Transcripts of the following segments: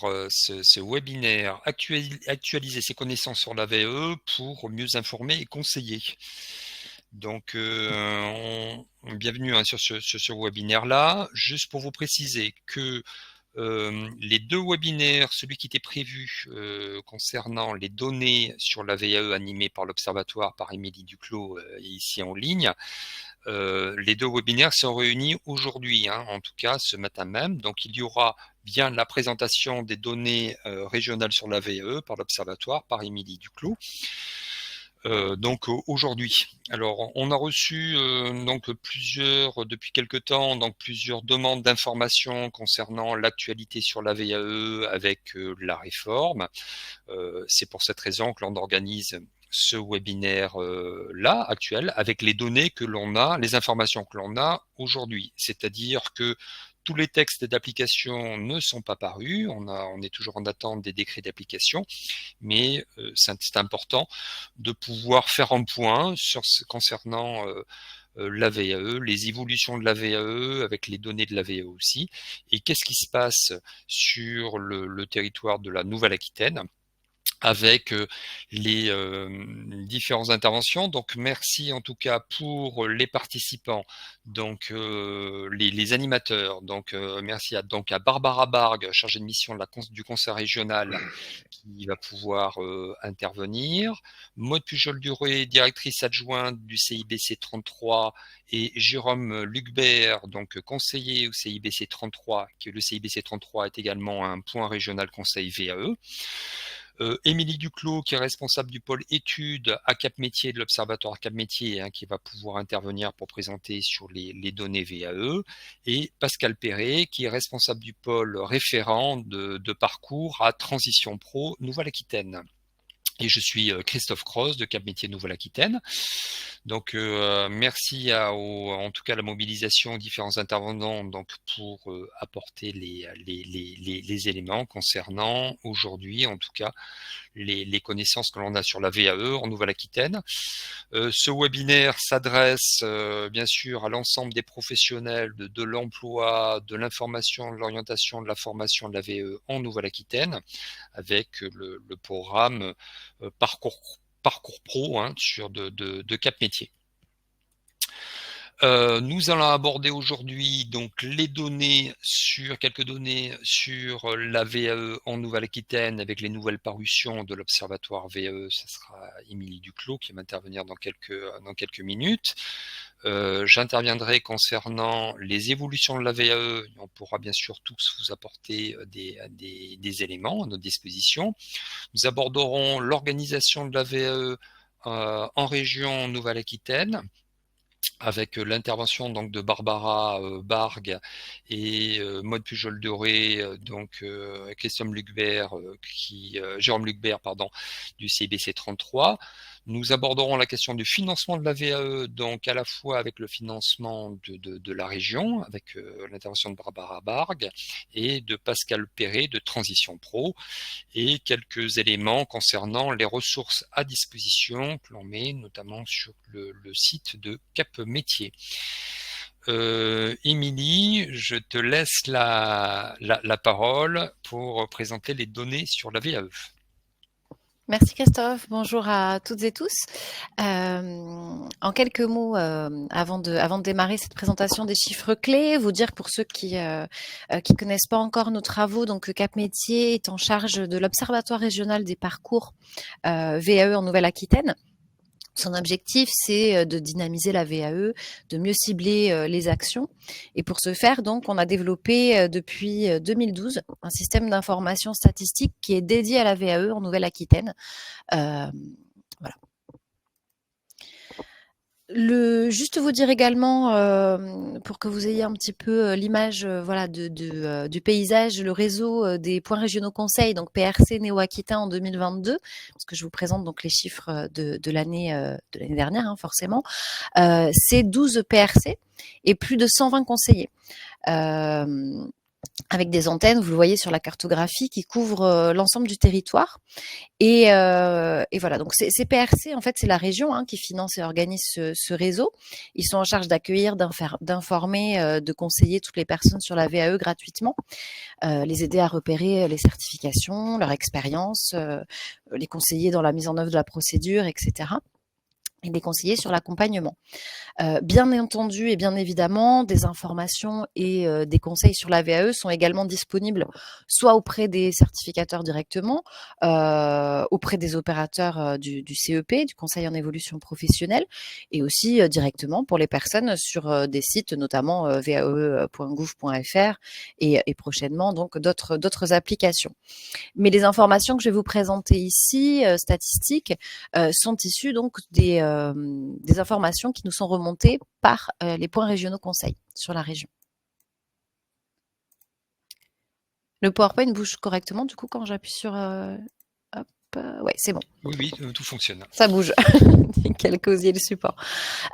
suivre ce webinaire, actualiser ses connaissances sur la VAE pour mieux informer et conseiller. Donc, bienvenue sur ce webinaire-là. Juste pour vous préciser que les deux webinaires, celui qui était prévu concernant les données sur la VAE animée par l'Observatoire par Émilie Duclos ici en ligne, les deux webinaires sont réunis aujourd'hui, en tout cas ce matin même. Donc il y aura bien la présentation des données régionales sur la VAE par l'Observatoire par Émilie Duclos. Donc aujourd'hui. Alors on a reçu donc depuis quelque temps plusieurs demandes d'informations concernant l'actualité sur la VAE avec la réforme. C'est pour cette raison que l'on organise ce webinaire là actuel avec les données que l'on a, les informations que l'on a aujourd'hui. C'est-à-dire que tous les textes d'application ne sont pas parus, on est toujours en attente des décrets d'application, mais c'est important de pouvoir faire un point concernant la VAE, les évolutions de la VAE avec les données de la VAE aussi, et qu'est-ce qui se passe sur le territoire de la Nouvelle-Aquitaine avec les différentes interventions. Donc merci en tout cas pour les participants, donc les animateurs. Donc merci à Barbara Bargue, chargée de mission du conseil régional, qui va pouvoir intervenir. Maude Pujol-Duré, directrice adjointe du CIBC 33, et Jérôme Lucbert, donc conseiller au CIBC 33, que le CIBC 33 est également un point régional conseil VAE. Émilie Duclos, qui est responsable du pôle études à Cap Métier de l'Observatoire Cap Métier, qui va pouvoir intervenir pour présenter sur les données VAE, et Pascal Perret, qui est responsable du pôle référent de parcours à Transition Pro Nouvelle-Aquitaine. Et je suis Christophe Cross de Cap Métier Nouvelle-Aquitaine. Donc merci en tout cas la mobilisation aux différents intervenants pour apporter les éléments concernant aujourd'hui en tout cas les connaissances que l'on a sur la VAE en Nouvelle-Aquitaine. Ce webinaire s'adresse bien sûr à l'ensemble des professionnels de l'emploi, de l'information, de l'orientation, de la formation de la VAE en Nouvelle-Aquitaine, avec le programme Parcours Pro sur de Cap Métier. Nous allons aborder aujourd'hui donc quelques données sur la VAE en Nouvelle-Aquitaine avec les nouvelles parutions de l'Observatoire VAE. Ça sera Émilie Duclos qui va intervenir dans quelques minutes. J'interviendrai concernant les évolutions de la VAE. On pourra bien sûr tous vous apporter des éléments à notre disposition. Nous aborderons l'organisation de la VAE en région Nouvelle-Aquitaine, avec l'intervention donc de Barbara Bargue et Maude Pujol-Duré, Jérôme Lucbert du CIBC 33. Nous aborderons la question du financement de la VAE, donc à la fois avec le financement de la région, avec l'intervention de Barbara Bargue et de Pascal Perret de Transition Pro, et quelques éléments concernant les ressources à disposition que l'on met notamment sur le site de Cap Métier. Émilie, je te laisse la parole pour présenter les données sur la VAE. Merci Christophe, bonjour à toutes et tous. En quelques mots, avant de démarrer cette présentation des chiffres clés, vous dire pour ceux qui connaissent pas encore nos travaux, donc Cap Métier est en charge de l'Observatoire régional des parcours VAE en Nouvelle-Aquitaine. Son objectif, c'est de dynamiser la VAE, de mieux cibler les actions. Et pour ce faire, donc, on a développé depuis 2012 un système d'information statistique qui est dédié à la VAE en Nouvelle-Aquitaine. Voilà. Juste vous dire également, pour que vous ayez un petit peu l'image du paysage, le réseau des points régionaux conseils, donc PRC Néo-Aquitain en 2022, parce que je vous présente donc les chiffres de l'année dernière, forcément. C'est 12 PRC et plus de 120 conseillers. avec des antennes, vous le voyez sur la cartographie, qui couvrent l'ensemble du territoire. Et voilà, donc ces PRC, en fait, c'est la région qui finance et organise ce réseau. Ils sont en charge d'accueillir, d'informer, de conseiller toutes les personnes sur la VAE gratuitement, les aider à repérer les certifications, leur expérience, les conseiller dans la mise en œuvre de la procédure, etc. Et les conseiller sur l'accompagnement. Bien entendu et bien évidemment, des informations et des conseils sur la VAE sont également disponibles soit auprès des certificateurs directement, auprès des opérateurs du CEP, du Conseil en évolution professionnelle, et aussi directement pour les personnes sur des sites, notamment vae.gouv.fr et prochainement donc d'autres applications. Mais les informations que je vais vous présenter ici, statistiques, sont issues donc des informations qui nous sont remontées par les points régionaux conseils sur la région. Le PowerPoint bouge correctement du coup quand j'appuie sur... ouais, c'est bon. Oui, tout fonctionne. Ça bouge. Quel cosier le support.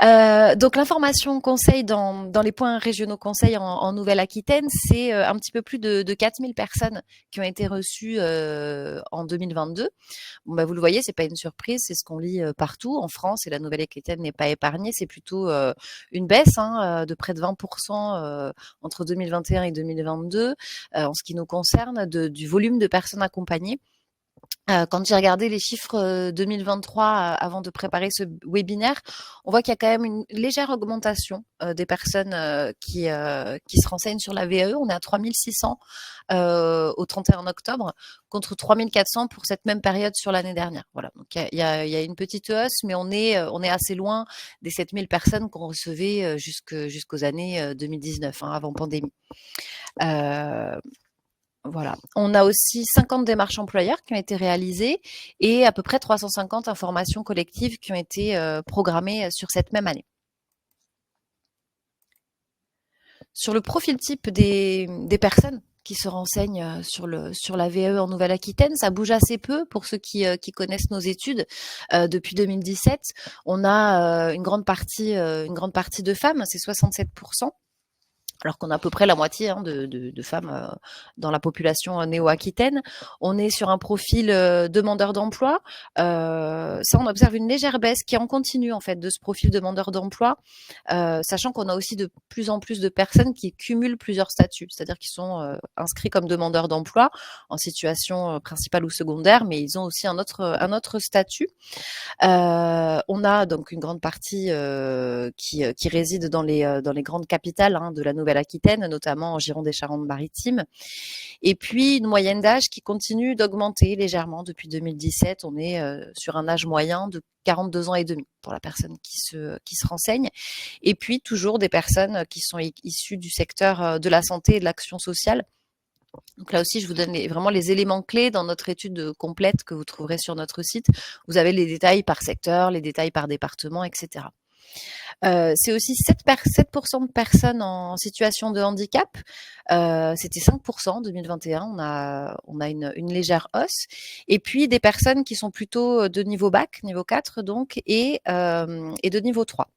Donc l'information conseil dans les points régionaux conseils en Nouvelle-Aquitaine, c'est un petit peu plus de 4000 personnes qui ont été reçues en 2022. Bon, bah, vous le voyez, c'est pas une surprise, c'est ce qu'on lit partout en France, et la Nouvelle-Aquitaine n'est pas épargnée. C'est plutôt une baisse de près de 20% entre 2021 et 2022 en ce qui nous concerne du volume de personnes accompagnées. Quand j'ai regardé les chiffres 2023 avant de préparer ce webinaire, on voit qu'il y a quand même une légère augmentation des personnes qui se renseignent sur la VAE. On est à 3600 au 31 octobre contre 3400 pour cette même période sur l'année dernière. Voilà, donc il y a une petite hausse, mais on est assez loin des 7000 personnes qu'on recevait jusqu'aux années 2019, avant pandémie. Voilà. On a aussi 50 démarches employeurs qui ont été réalisées et à peu près 350 informations collectives qui ont été programmées sur cette même année. Sur le profil type des personnes qui se renseignent sur la VAE en Nouvelle-Aquitaine, ça bouge assez peu pour ceux qui connaissent nos études. Depuis 2017, on a une grande partie de femmes, c'est 67%. Alors qu'on a à peu près la moitié de femmes dans la population néo-aquitaine. On est sur un profil demandeur d'emploi. Ça, on observe une légère baisse qui est en continu en fait de ce profil demandeur d'emploi, sachant qu'on a aussi de plus en plus de personnes qui cumulent plusieurs statuts, c'est-à-dire qu'ils sont inscrits comme demandeurs d'emploi en situation principale ou secondaire, mais ils ont aussi un autre statut. On a donc une grande partie qui réside dans les grandes capitales de la Nouvelle-Aquitaine, notamment en Gironde et Charente-Maritime. Et puis une moyenne d'âge qui continue d'augmenter légèrement depuis 2017. On est sur un âge moyen de 42 ans et demi pour la personne qui se renseigne. Et puis toujours des personnes qui sont issues du secteur de la santé et de l'action sociale. Donc là aussi, je vous donne vraiment les éléments clés dans notre étude complète que vous trouverez sur notre site. Vous avez les détails par secteur, les détails par département, etc. C'est aussi 7% de personnes en situation de handicap. C'était 5% en 2021. On a une légère hausse. Et puis des personnes qui sont plutôt de niveau bac, niveau 4 donc, et de niveau 3.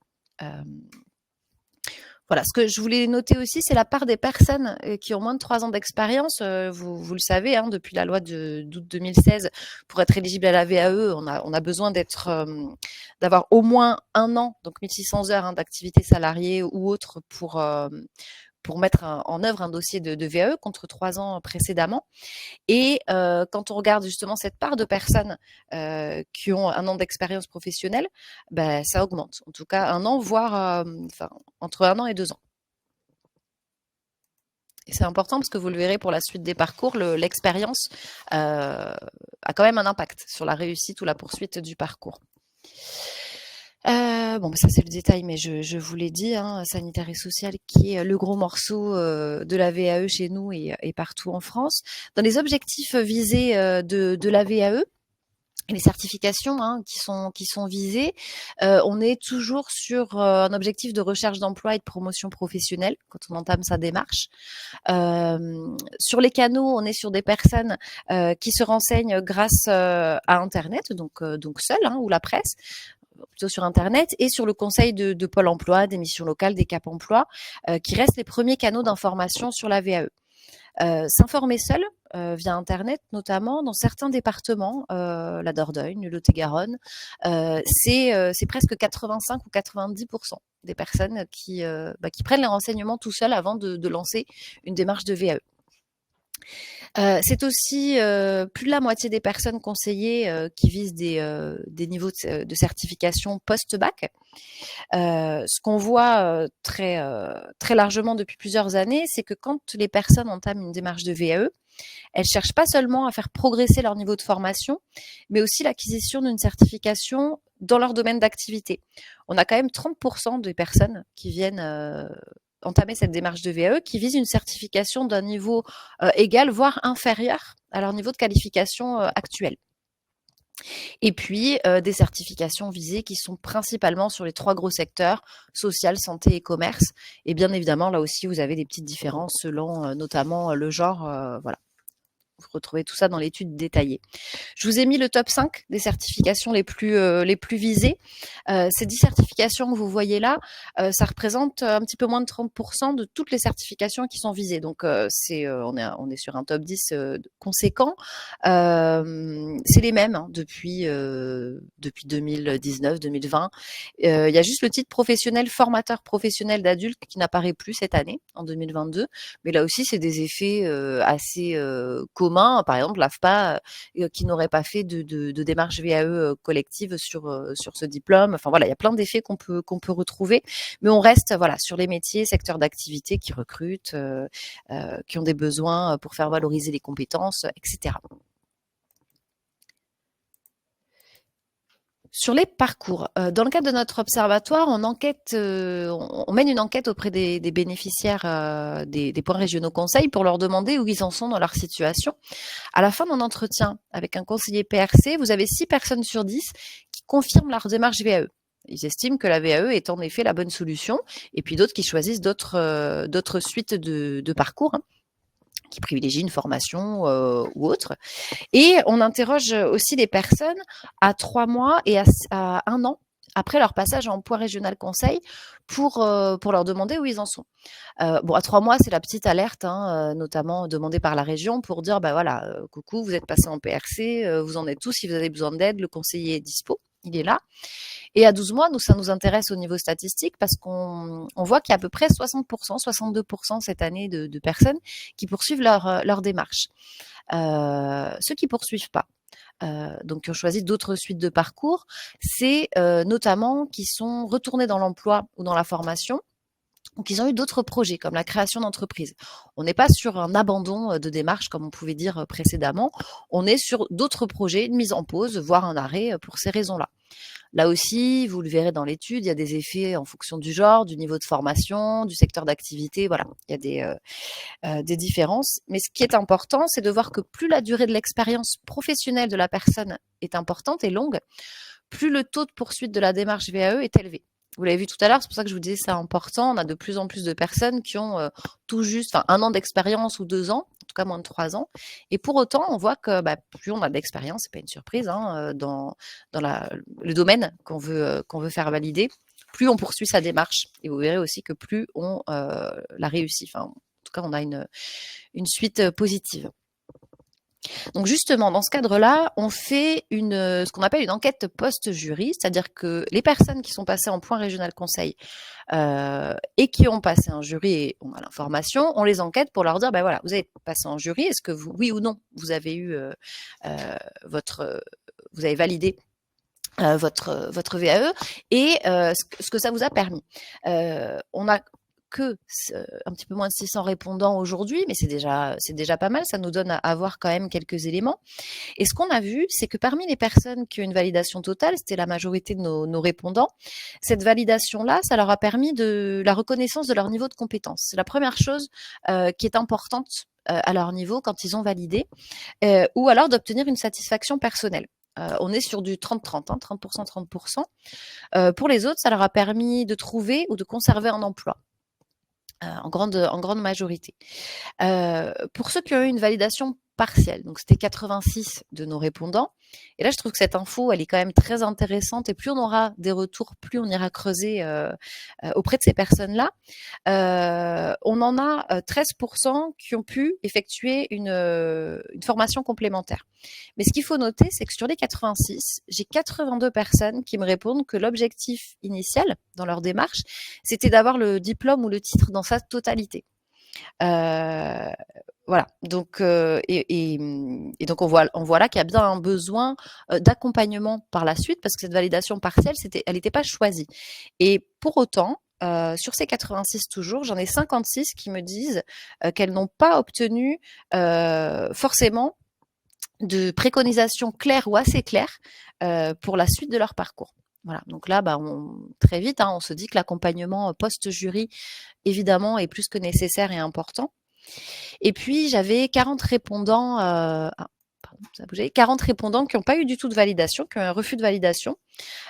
Voilà, ce que je voulais noter aussi, c'est la part des personnes qui ont moins de 3 ans d'expérience. Vous le savez, depuis la loi d'août 2016, pour être éligible à la VAE, on a besoin d'avoir au moins 1 an, donc 1600 heures d'activité salariée ou autre pour mettre en œuvre un dossier de VAE contre 3 ans précédemment. Et quand on regarde justement cette part de personnes qui ont 1 an d'expérience professionnelle, ça augmente. En tout cas, 1 an, voire entre 1 an et 2 ans. Et c'est important parce que vous le verrez pour la suite des parcours, l'expérience a quand même un impact sur la réussite ou la poursuite du parcours. Ça c'est le détail, mais je vous l'ai dit, sanitaire et social, qui est le gros morceau de la VAE chez nous et partout en France. Dans les objectifs visés de la VAE, les certifications qui sont visées, on est toujours sur un objectif de recherche d'emploi et de promotion professionnelle quand on entame sa démarche. Sur les canaux, on est sur des personnes qui se renseignent grâce à Internet, donc seules, ou la presse, plutôt sur Internet, et sur le conseil de Pôle emploi, des missions locales, des Cap emploi, qui restent les premiers canaux d'information sur la VAE. S'informer seul, via internet notamment, dans certains départements, la Dordogne, le Lot-et-Garonne, c'est presque 85 ou 90 des personnes qui prennent les renseignements tout seuls avant de lancer une démarche de VAE. C'est aussi plus de la moitié des personnes conseillées qui visent des niveaux de certification post-bac. Ce qu'on voit très largement depuis plusieurs années, c'est que quand les personnes entament une démarche de VAE, elles cherchent pas seulement à faire progresser leur niveau de formation, mais aussi l'acquisition d'une certification dans leur domaine d'activité. On a quand même 30% des personnes qui viennent entamer cette démarche de VAE qui visent une certification d'un niveau égal, voire inférieur à leur niveau de qualification actuel. Et puis, des certifications visées qui sont principalement sur les 3 gros secteurs, social, santé et commerce. Et bien évidemment, là aussi, vous avez des petites différences selon notamment le genre. Voilà. Vous retrouvez tout ça dans l'étude détaillée. Je vous ai mis le top 5 des certifications les plus visées. Ces 10 certifications que vous voyez là, ça représente un petit peu moins de 30% de toutes les certifications qui sont visées. Donc, on est sur un top 10 conséquent. C'est les mêmes depuis 2019-2020. Il y a juste le titre professionnel, formateur professionnel d'adultes qui n'apparaît plus cette année, en 2022. Mais là aussi, c'est des effets assez communs. Par exemple, l'AFPA qui n'aurait pas fait de démarche VAE collective sur ce diplôme. Enfin voilà, il y a plein d'effets qu'on peut retrouver, mais on reste sur les métiers, secteurs d'activité qui recrutent, qui ont des besoins pour faire valoriser les compétences, etc. Sur les parcours, dans le cadre de notre observatoire, on mène une enquête auprès des bénéficiaires des points régionaux conseils pour leur demander où ils en sont dans leur situation. À la fin d'un entretien avec un conseiller PRC, vous avez 6 personnes sur 10 qui confirment leur démarche VAE. Ils estiment que la VAE est en effet la bonne solution, et puis d'autres qui choisissent d'autres suites de parcours, qui privilégient une formation ou autre. Et on interroge aussi les personnes à 3 mois et à 1 an après leur passage en point régional conseil pour leur demander où ils en sont. À 3 mois, c'est la petite alerte, notamment demandée par la région pour dire, voilà, coucou, vous êtes passé en PRC, vous en êtes tous, si vous avez besoin d'aide, le conseiller est dispo, il est là. Et à 12 mois, ça nous intéresse au niveau statistique parce qu'on voit qu'il y a à peu près 60%, 62% cette année de personnes qui poursuivent leur démarche. Ceux qui poursuivent pas, donc qui ont choisi d'autres suites de parcours, c'est notamment qui sont retournés dans l'emploi ou dans la formation, ou qu'ils ont eu d'autres projets comme la création d'entreprises. On n'est pas sur un abandon de démarche comme on pouvait dire précédemment, on est sur d'autres projets, une mise en pause, voire un arrêt pour ces raisons-là. Là aussi, vous le verrez dans l'étude, il y a des effets en fonction du genre, du niveau de formation, du secteur d'activité. Voilà, il y a des différences. Mais ce qui est important, c'est de voir que plus la durée de l'expérience professionnelle de la personne est importante et longue, plus le taux de poursuite de la démarche VAE est élevé. Vous l'avez vu tout à l'heure, c'est pour ça que je vous disais c'est important. On a de plus en plus de personnes qui ont tout juste 1 an d'expérience ou 2 ans, en tout cas moins de 3 ans. Et pour autant, on voit que plus on a d'expérience, c'est pas une surprise, dans le domaine qu'on veut faire valider, plus on poursuit sa démarche. Et vous verrez aussi que plus on la réussit. Enfin, en tout cas, on a une suite positive. Donc justement, dans ce cadre-là, on fait ce qu'on appelle une enquête post-jury, c'est-à-dire que les personnes qui sont passées en point régional conseil et qui ont passé un jury et ont l'information, on les enquête pour leur dire, voilà, vous avez passé en jury, est-ce que vous, oui ou non, vous avez eu vous avez validé votre VAE et ce que ça vous a permis. On a que un petit peu moins de 600 répondants aujourd'hui, mais c'est déjà pas mal, ça nous donne à voir quand même quelques éléments. Et ce qu'on a vu, c'est que parmi les personnes qui ont une validation totale, c'était la majorité de nos répondants, cette validation-là, ça leur a permis de la reconnaissance de leur niveau de compétence. C'est la première chose qui est importante à leur niveau quand ils ont validé, ou alors d'obtenir une satisfaction personnelle. On est sur du 30-30, 30%, 30%. Pour les autres, ça leur a permis de trouver ou de conserver un emploi. En grande majorité. Pour ceux qui ont eu une validation partielle. Donc, c'était 86 de nos répondants. Et là, je trouve que cette info, elle est quand même très intéressante. Et plus on aura des retours, plus on ira creuser auprès de ces personnes-là. On en a 13% qui ont pu effectuer une formation complémentaire. Mais ce qu'il faut noter, c'est que sur les 86, j'ai 82 personnes qui me répondent que l'objectif initial dans leur démarche, c'était d'avoir le diplôme ou le titre dans sa totalité. Voilà. Donc, et donc on voit là qu'il y a bien un besoin d'accompagnement par la suite, parce que cette validation partielle, elle n'était pas choisie. Et pour autant, sur ces 86 toujours, j'en ai 56 qui me disent qu'elles n'ont pas obtenu forcément de préconisations claires ou assez claires pour la suite de leur parcours. Voilà, donc là, très vite, on se dit que l'accompagnement post-jury, évidemment, est plus que nécessaire et important. Et puis, j'avais 40 répondants, pardon, ça a bougé, 40 répondants qui n'ont pas eu du tout de validation, qui ont un refus de validation.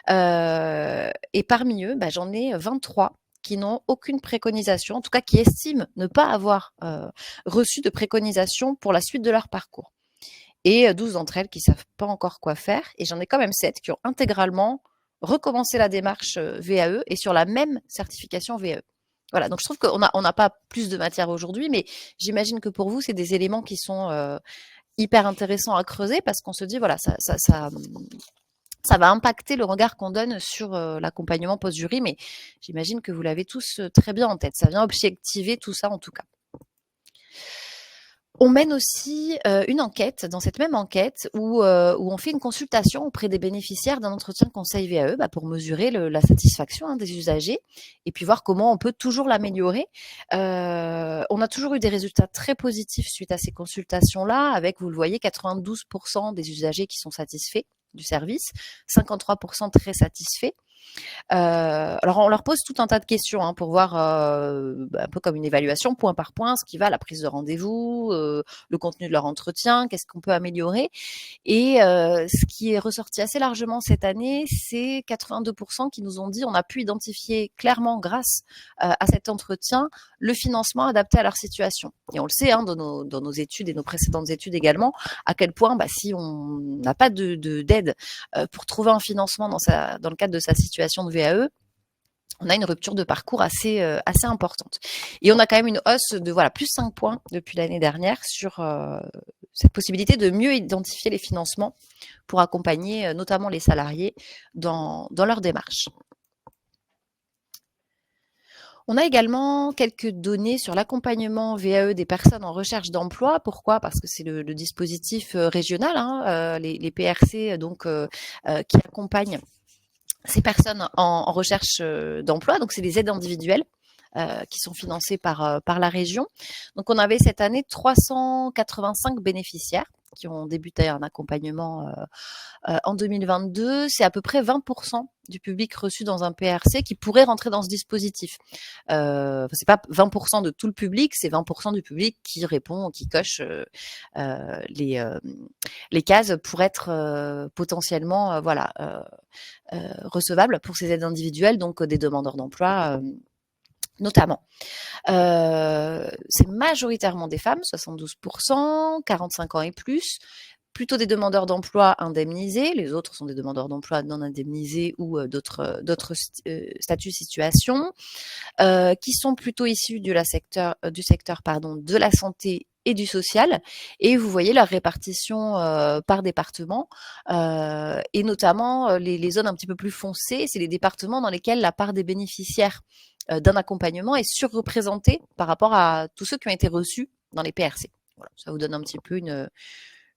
Et parmi eux, j'en ai 23 qui n'ont aucune préconisation, en tout cas qui estiment ne pas avoir reçu de préconisation pour la suite de leur parcours. Et 12 d'entre elles qui ne savent pas encore quoi faire. Et j'en ai quand même 7 qui ont intégralement recommencé la démarche VAE et sur la même certification VAE. Voilà, donc je trouve qu'on n'a pas plus de matière aujourd'hui, mais j'imagine que pour vous, c'est des éléments qui sont hyper intéressants à creuser, parce qu'on se dit, voilà, ça va impacter le regard qu'on donne sur l'accompagnement post-jury, mais j'imagine que vous l'avez tous très bien en tête. Ça vient objectiver tout ça en tout cas. On mène aussi une enquête, dans cette même enquête, où on fait une consultation auprès des bénéficiaires d'un entretien conseil VAE pour mesurer la satisfaction des usagers et puis voir comment on peut toujours l'améliorer. On a toujours eu des résultats très positifs suite à ces consultations-là, avec, vous le voyez, 92% des usagers qui sont satisfaits du service, 53% très satisfaits. Alors on leur pose tout un tas de questions pour voir un peu comme une évaluation point par point, ce qui va, la prise de rendez-vous, le contenu de leur entretien, qu'est-ce qu'on peut améliorer. Et ce qui est ressorti assez largement cette année, c'est 82% qui nous ont dit on a pu identifier clairement grâce à cet entretien le financement adapté à leur situation. Et on le sait dans nos études et nos précédentes études également, à quel point si on n'a pas d'aide pour trouver un financement dans le cadre de sa situation de VAE, on a une rupture de parcours assez importante. Et on a quand même une hausse de plus 5 points depuis l'année dernière sur cette possibilité de mieux identifier les financements pour accompagner notamment les salariés dans leur démarche. On a également quelques données sur l'accompagnement VAE des personnes en recherche d'emploi. Pourquoi ? Parce que c'est le dispositif régional, les PRC qui accompagnent ces personnes en recherche d'emploi. Donc, c'est des aides individuelles qui sont financées par la région. Donc, on avait cette année 385 bénéficiaires qui ont débuté un accompagnement en 2022. C'est à peu près 20% du public reçu dans un PRC qui pourrait rentrer dans ce dispositif. C'est pas 20% de tout le public, c'est 20% du public qui répond, qui coche les cases pour être potentiellement recevable pour ces aides individuelles, donc des demandeurs d'emploi notamment. C'est majoritairement des femmes, 72%, 45 ans et plus, plutôt des demandeurs d'emploi indemnisés, les autres sont des demandeurs d'emploi non indemnisés ou d'autres statuts, situations, qui sont plutôt issus du secteur de la santé et du social, et vous voyez la répartition par département, et notamment les zones un petit peu plus foncées, c'est les départements dans lesquels la part des bénéficiaires d'un accompagnement est surreprésentée par rapport à tous ceux qui ont été reçus dans les PRC. Voilà, ça vous donne un petit peu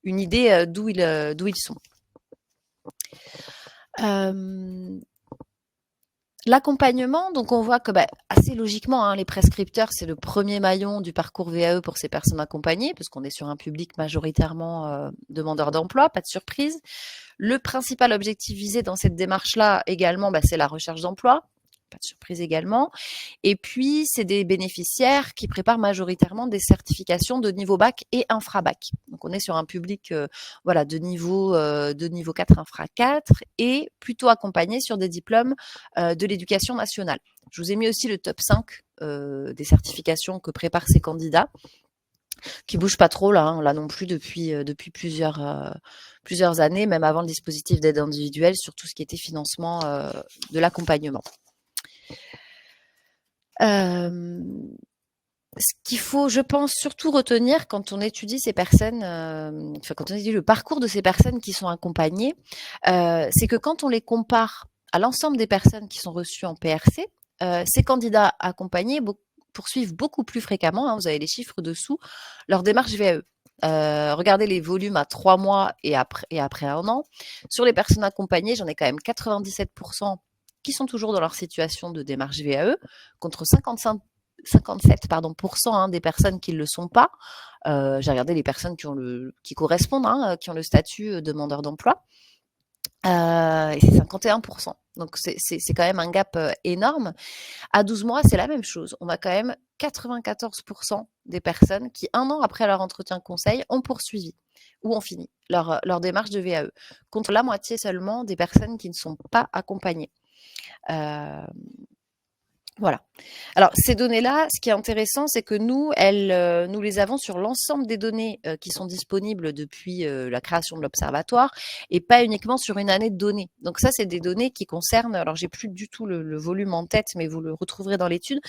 une idée d'où ils sont. L'accompagnement, donc on voit que assez logiquement, les prescripteurs, c'est le premier maillon du parcours VAE pour ces personnes accompagnées, parce qu'on est sur un public majoritairement demandeur d'emploi, pas de surprise. Le principal objectif visé dans cette démarche-là également, c'est la recherche d'emploi. Pas de surprise également. Et puis, c'est des bénéficiaires qui préparent majoritairement des certifications de niveau bac et infra-bac. Donc, on est sur un public de niveau 4, infra 4, et plutôt accompagné sur des diplômes de l'éducation nationale. Je vous ai mis aussi le top 5 des certifications que préparent ces candidats. qui bouge pas trop là non plus depuis plusieurs années, même avant le dispositif d'aide individuelle, sur tout ce qui était financement de l'accompagnement. Ce qu'il faut, je pense, surtout retenir quand on étudie ces personnes, quand on étudie le parcours de ces personnes qui sont accompagnées, c'est que quand on les compare à l'ensemble des personnes qui sont reçues en PRC, ces candidats accompagnés poursuivent beaucoup plus fréquemment, vous avez les chiffres dessous, leur démarche VAE. Regardez les volumes à 3 mois et après 1 an. Sur les personnes accompagnées, j'en ai quand même 97% qui sont toujours dans leur situation de démarche VAE, contre 57 des personnes qui ne le sont pas. J'ai regardé les personnes qui correspondent, qui ont le statut demandeur d'emploi. Et c'est 51%. Donc c'est quand même un gap énorme. À 12 mois, c'est la même chose. On a quand même 94% des personnes qui, 1 an après leur entretien conseil, ont poursuivi ou ont fini leur démarche de VAE, contre la moitié seulement des personnes qui ne sont pas accompagnées. Voilà. Alors ces données-là, ce qui est intéressant, c'est que nous les avons sur l'ensemble des données qui sont disponibles depuis la création de l'observatoire et pas uniquement sur une année de données. Donc ça, c'est des données qui concernent, alors j'ai plus du tout le volume en tête, mais vous le retrouverez dans l'étude,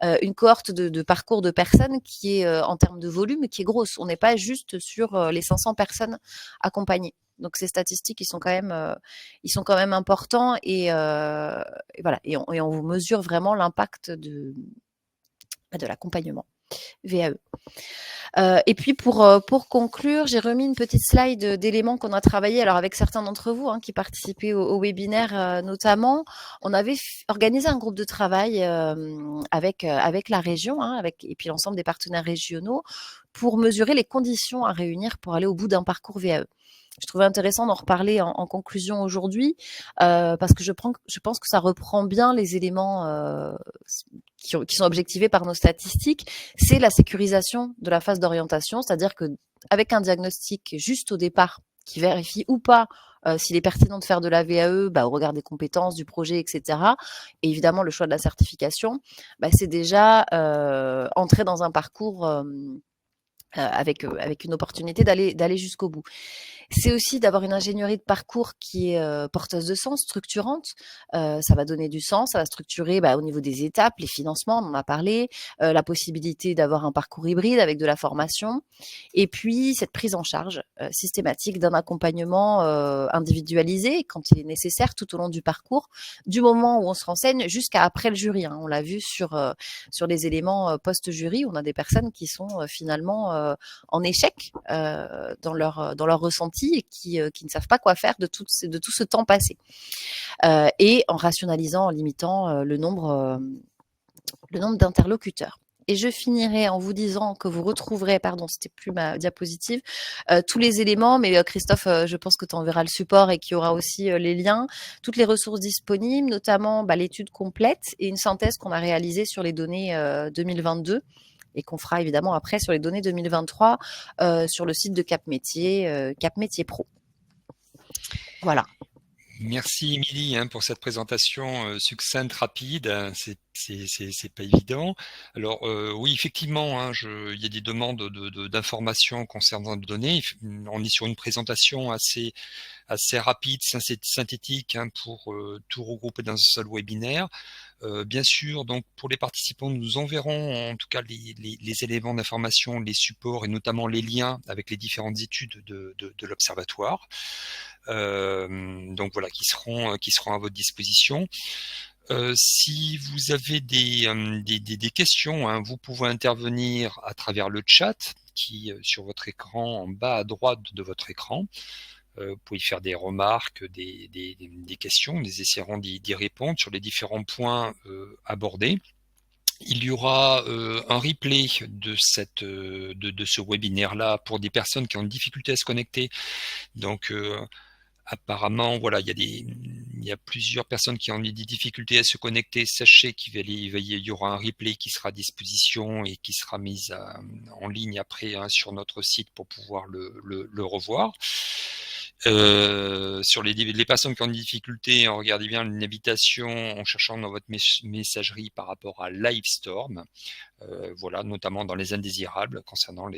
une cohorte de parcours de personnes qui est en termes de volume, qui est grosse. On n'est pas juste sur les 500 personnes accompagnées. Donc ces statistiques, ils sont quand même importants et voilà. Et on vous mesure vraiment l'impact de l'accompagnement VAE. Et puis pour conclure, j'ai remis une petite slide d'éléments qu'on a travaillé. Alors avec certains d'entre vous qui participaient au webinaire notamment, on avait organisé un groupe de travail avec la région, et puis l'ensemble des partenaires régionaux pour mesurer les conditions à réunir pour aller au bout d'un parcours VAE. Je trouvais intéressant d'en reparler en conclusion aujourd'hui parce que je pense que ça reprend bien les éléments qui sont objectivés par nos statistiques. C'est la sécurisation de la phase d'orientation, c'est-à-dire que avec un diagnostic juste au départ qui vérifie ou pas s'il est pertinent de faire de la VAE au regard des compétences, du projet, etc. Et évidemment, le choix de la certification, c'est déjà entrer dans un parcours avec une opportunité d'aller jusqu'au bout. C'est aussi d'avoir une ingénierie de parcours qui est porteuse de sens, structurante. Ça va donner du sens, ça va structurer au niveau des étapes, les financements, on en a parlé, la possibilité d'avoir un parcours hybride avec de la formation, et puis cette prise en charge systématique d'un accompagnement individualisé quand il est nécessaire tout au long du parcours, du moment où on se renseigne jusqu'à après le jury. On l'a vu sur les éléments post-jury, on a des personnes qui sont finalement en échec dans leur ressenti et qui ne savent pas quoi faire de tout ce temps passé. Et en rationalisant, en limitant le nombre d'interlocuteurs. Et je finirai en vous disant que vous retrouverez, pardon, c'était plus ma diapositive, tous les éléments, mais Christophe, je pense que tu enverras le support et qu'il y aura aussi les liens, toutes les ressources disponibles, notamment l'étude complète et une synthèse qu'on a réalisée sur les données 2022 et qu'on fera évidemment après sur les données 2023 sur le site de Cap Métier Pro. Voilà. Merci Émilie pour cette présentation succincte, rapide. C'est pas évident. Alors oui, effectivement, il y a des demandes d'informations concernant les données. On est sur une présentation assez rapide, synthétique pour tout regrouper dans un seul webinaire. Bien sûr, donc pour les participants, nous enverrons en tout cas les éléments d'information, les supports et notamment les liens avec les différentes études de l'Observatoire. Donc voilà, qui seront à votre disposition. Si vous avez des questions, vous pouvez intervenir à travers le chat qui est sur votre écran, en bas à droite de votre écran. Vous pouvez faire des remarques, des questions, nous essaierons d'y répondre sur les différents points abordés. Il y aura un replay de ce webinaire-là pour des personnes qui ont une difficulté à se connecter. Donc apparemment, voilà, il y a plusieurs personnes qui ont des difficultés à se connecter. Sachez qu'il y aura un replay qui sera à disposition et qui sera mis en ligne après sur notre site pour pouvoir le revoir. Sur les personnes qui ont des difficultés, regardez bien une invitation en cherchant dans votre messagerie par rapport à Livestorm, voilà, notamment dans les indésirables concernant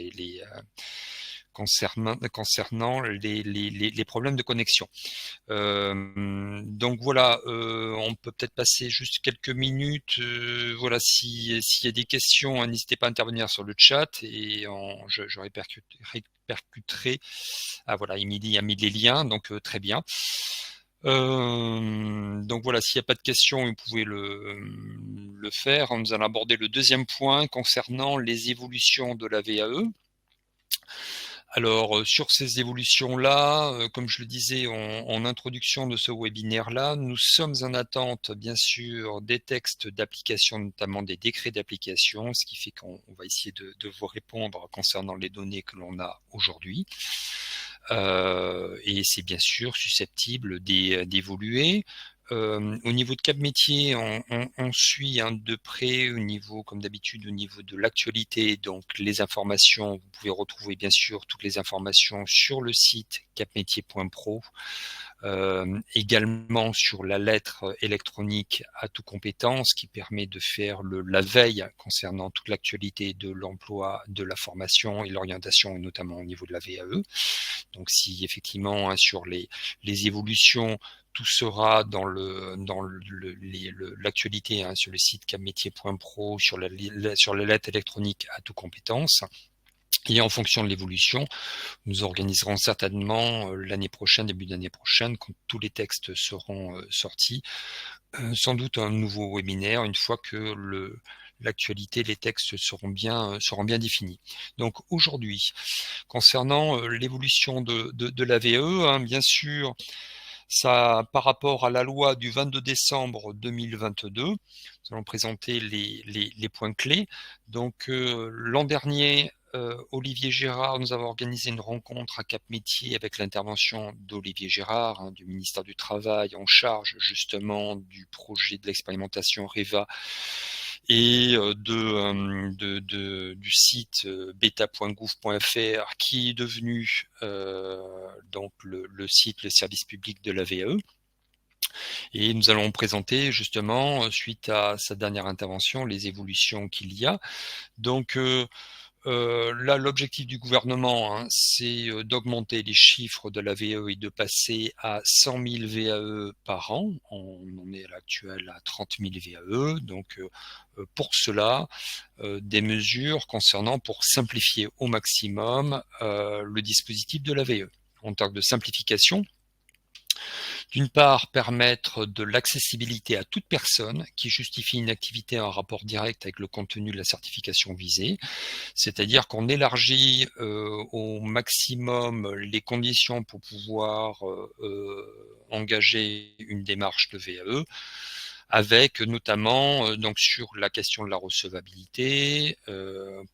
concernant les problèmes de connexion. Donc voilà, on peut peut-être passer juste quelques minutes. Voilà, s'il y a des questions, n'hésitez pas à intervenir sur le chat et je répercuterai. Ah voilà, Émilie a mis les liens, donc très bien. Donc voilà, s'il n'y a pas de questions, vous pouvez le faire. Nous allons aborder le deuxième point concernant les évolutions de la VAE. Alors, sur ces évolutions-là, comme je le disais en introduction de ce webinaire-là, nous sommes en attente, bien sûr, des textes d'application, notamment des décrets d'application, ce qui fait qu'on va essayer de vous répondre concernant les données que l'on a aujourd'hui. Et c'est bien sûr susceptible d'évoluer. Au niveau de Cap Métier, on suit de près au niveau, comme d'habitude, au niveau de l'actualité. Donc les informations, vous pouvez retrouver bien sûr toutes les informations sur le site capmétier.pro. Également sur la lettre électronique à tout compétence qui permet de faire la veille concernant toute l'actualité de l'emploi, de la formation et l'orientation, notamment au niveau de la VAE. Donc si effectivement sur les évolutions, tout sera dans l'actualité sur le site capmétier.pro, sur la lettre électronique à tout compétence. Et en fonction de l'évolution, nous organiserons certainement l'année prochaine, début d'année prochaine, quand tous les textes seront sortis, sans doute un nouveau webinaire une fois que l'actualité, les textes seront bien définis. Donc aujourd'hui, concernant l'évolution de la VE, bien sûr, ça, par rapport à la loi du 22 décembre 2022, nous allons présenter les points clés. Donc l'an dernier, Olivier Gérard, nous avons organisé une rencontre à Cap Métier avec l'intervention d'Olivier Gérard, du ministère du Travail, en charge justement du projet de l'expérimentation REVA et du site beta.gouv.fr qui est devenu donc le site, le service public de la VAE. Et nous allons présenter justement, suite à sa dernière intervention, les évolutions qu'il y a. Donc là, l'objectif du gouvernement, c'est d'augmenter les chiffres de la VAE et de passer à 100 000 VAE par an. On en est à l'actuel à 30 000 VAE. Donc, pour cela, des mesures concernant pour simplifier au maximum le dispositif de la VAE. En termes de simplification, d'une part, permettre de l'accessibilité à toute personne qui justifie une activité en rapport direct avec le contenu de la certification visée, c'est-à-dire qu'on élargit au maximum les conditions pour pouvoir engager une démarche de VAE, avec notamment donc sur la question de la recevabilité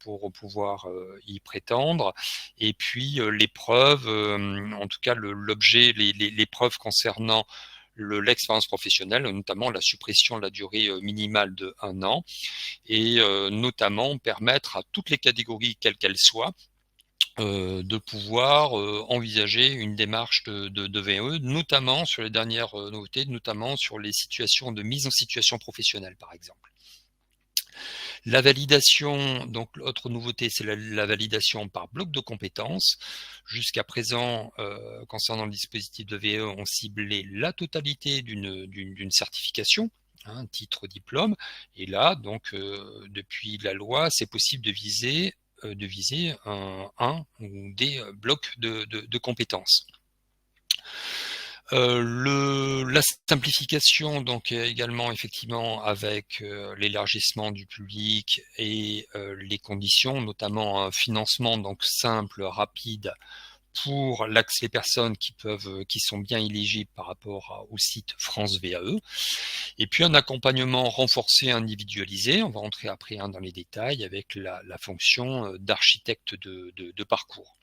pour pouvoir y prétendre, et puis les preuves, en tout cas l'objet, les preuves concernant l'expérience professionnelle, notamment la suppression de la durée minimale de 1 an, et notamment permettre à toutes les catégories, quelles qu'elles soient, de pouvoir envisager une démarche de VE, notamment sur les dernières nouveautés, notamment sur les situations de mise en situation professionnelle, par exemple. La validation, donc l'autre nouveauté, c'est la validation par bloc de compétences. Jusqu'à présent, concernant le dispositif de VE, on ciblait la totalité d'une certification, titre, diplôme. Et là, donc, depuis la loi, c'est possible de viser un ou des blocs de compétences. La simplification, donc également effectivement avec l'élargissement du public et les conditions, notamment un financement donc simple, rapide pour les personnes qui sont bien éligibles par rapport au site France VAE, et puis un accompagnement renforcé, individualisé. On va entrer après dans les détails avec la fonction d'architecte de parcours.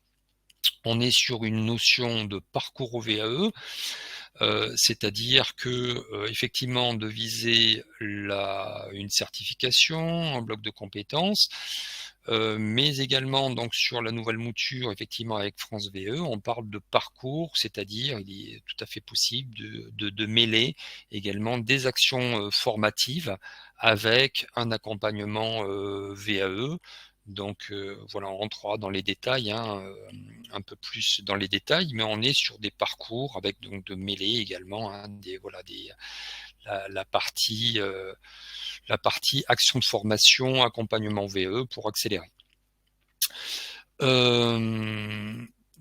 On est sur une notion de parcours au VAE, c'est-à-dire que effectivement de viser une certification, un bloc de compétences, mais également donc sur la nouvelle mouture, effectivement avec France VE, on parle de parcours, c'est-à-dire il est tout à fait possible de mêler également des actions formatives avec un accompagnement VAE. Donc voilà, on rentrera dans les détails, hein, un peu plus dans les détails, mais on est sur des parcours avec donc de mêler également, hein, la partie action de formation, accompagnement VE pour accélérer.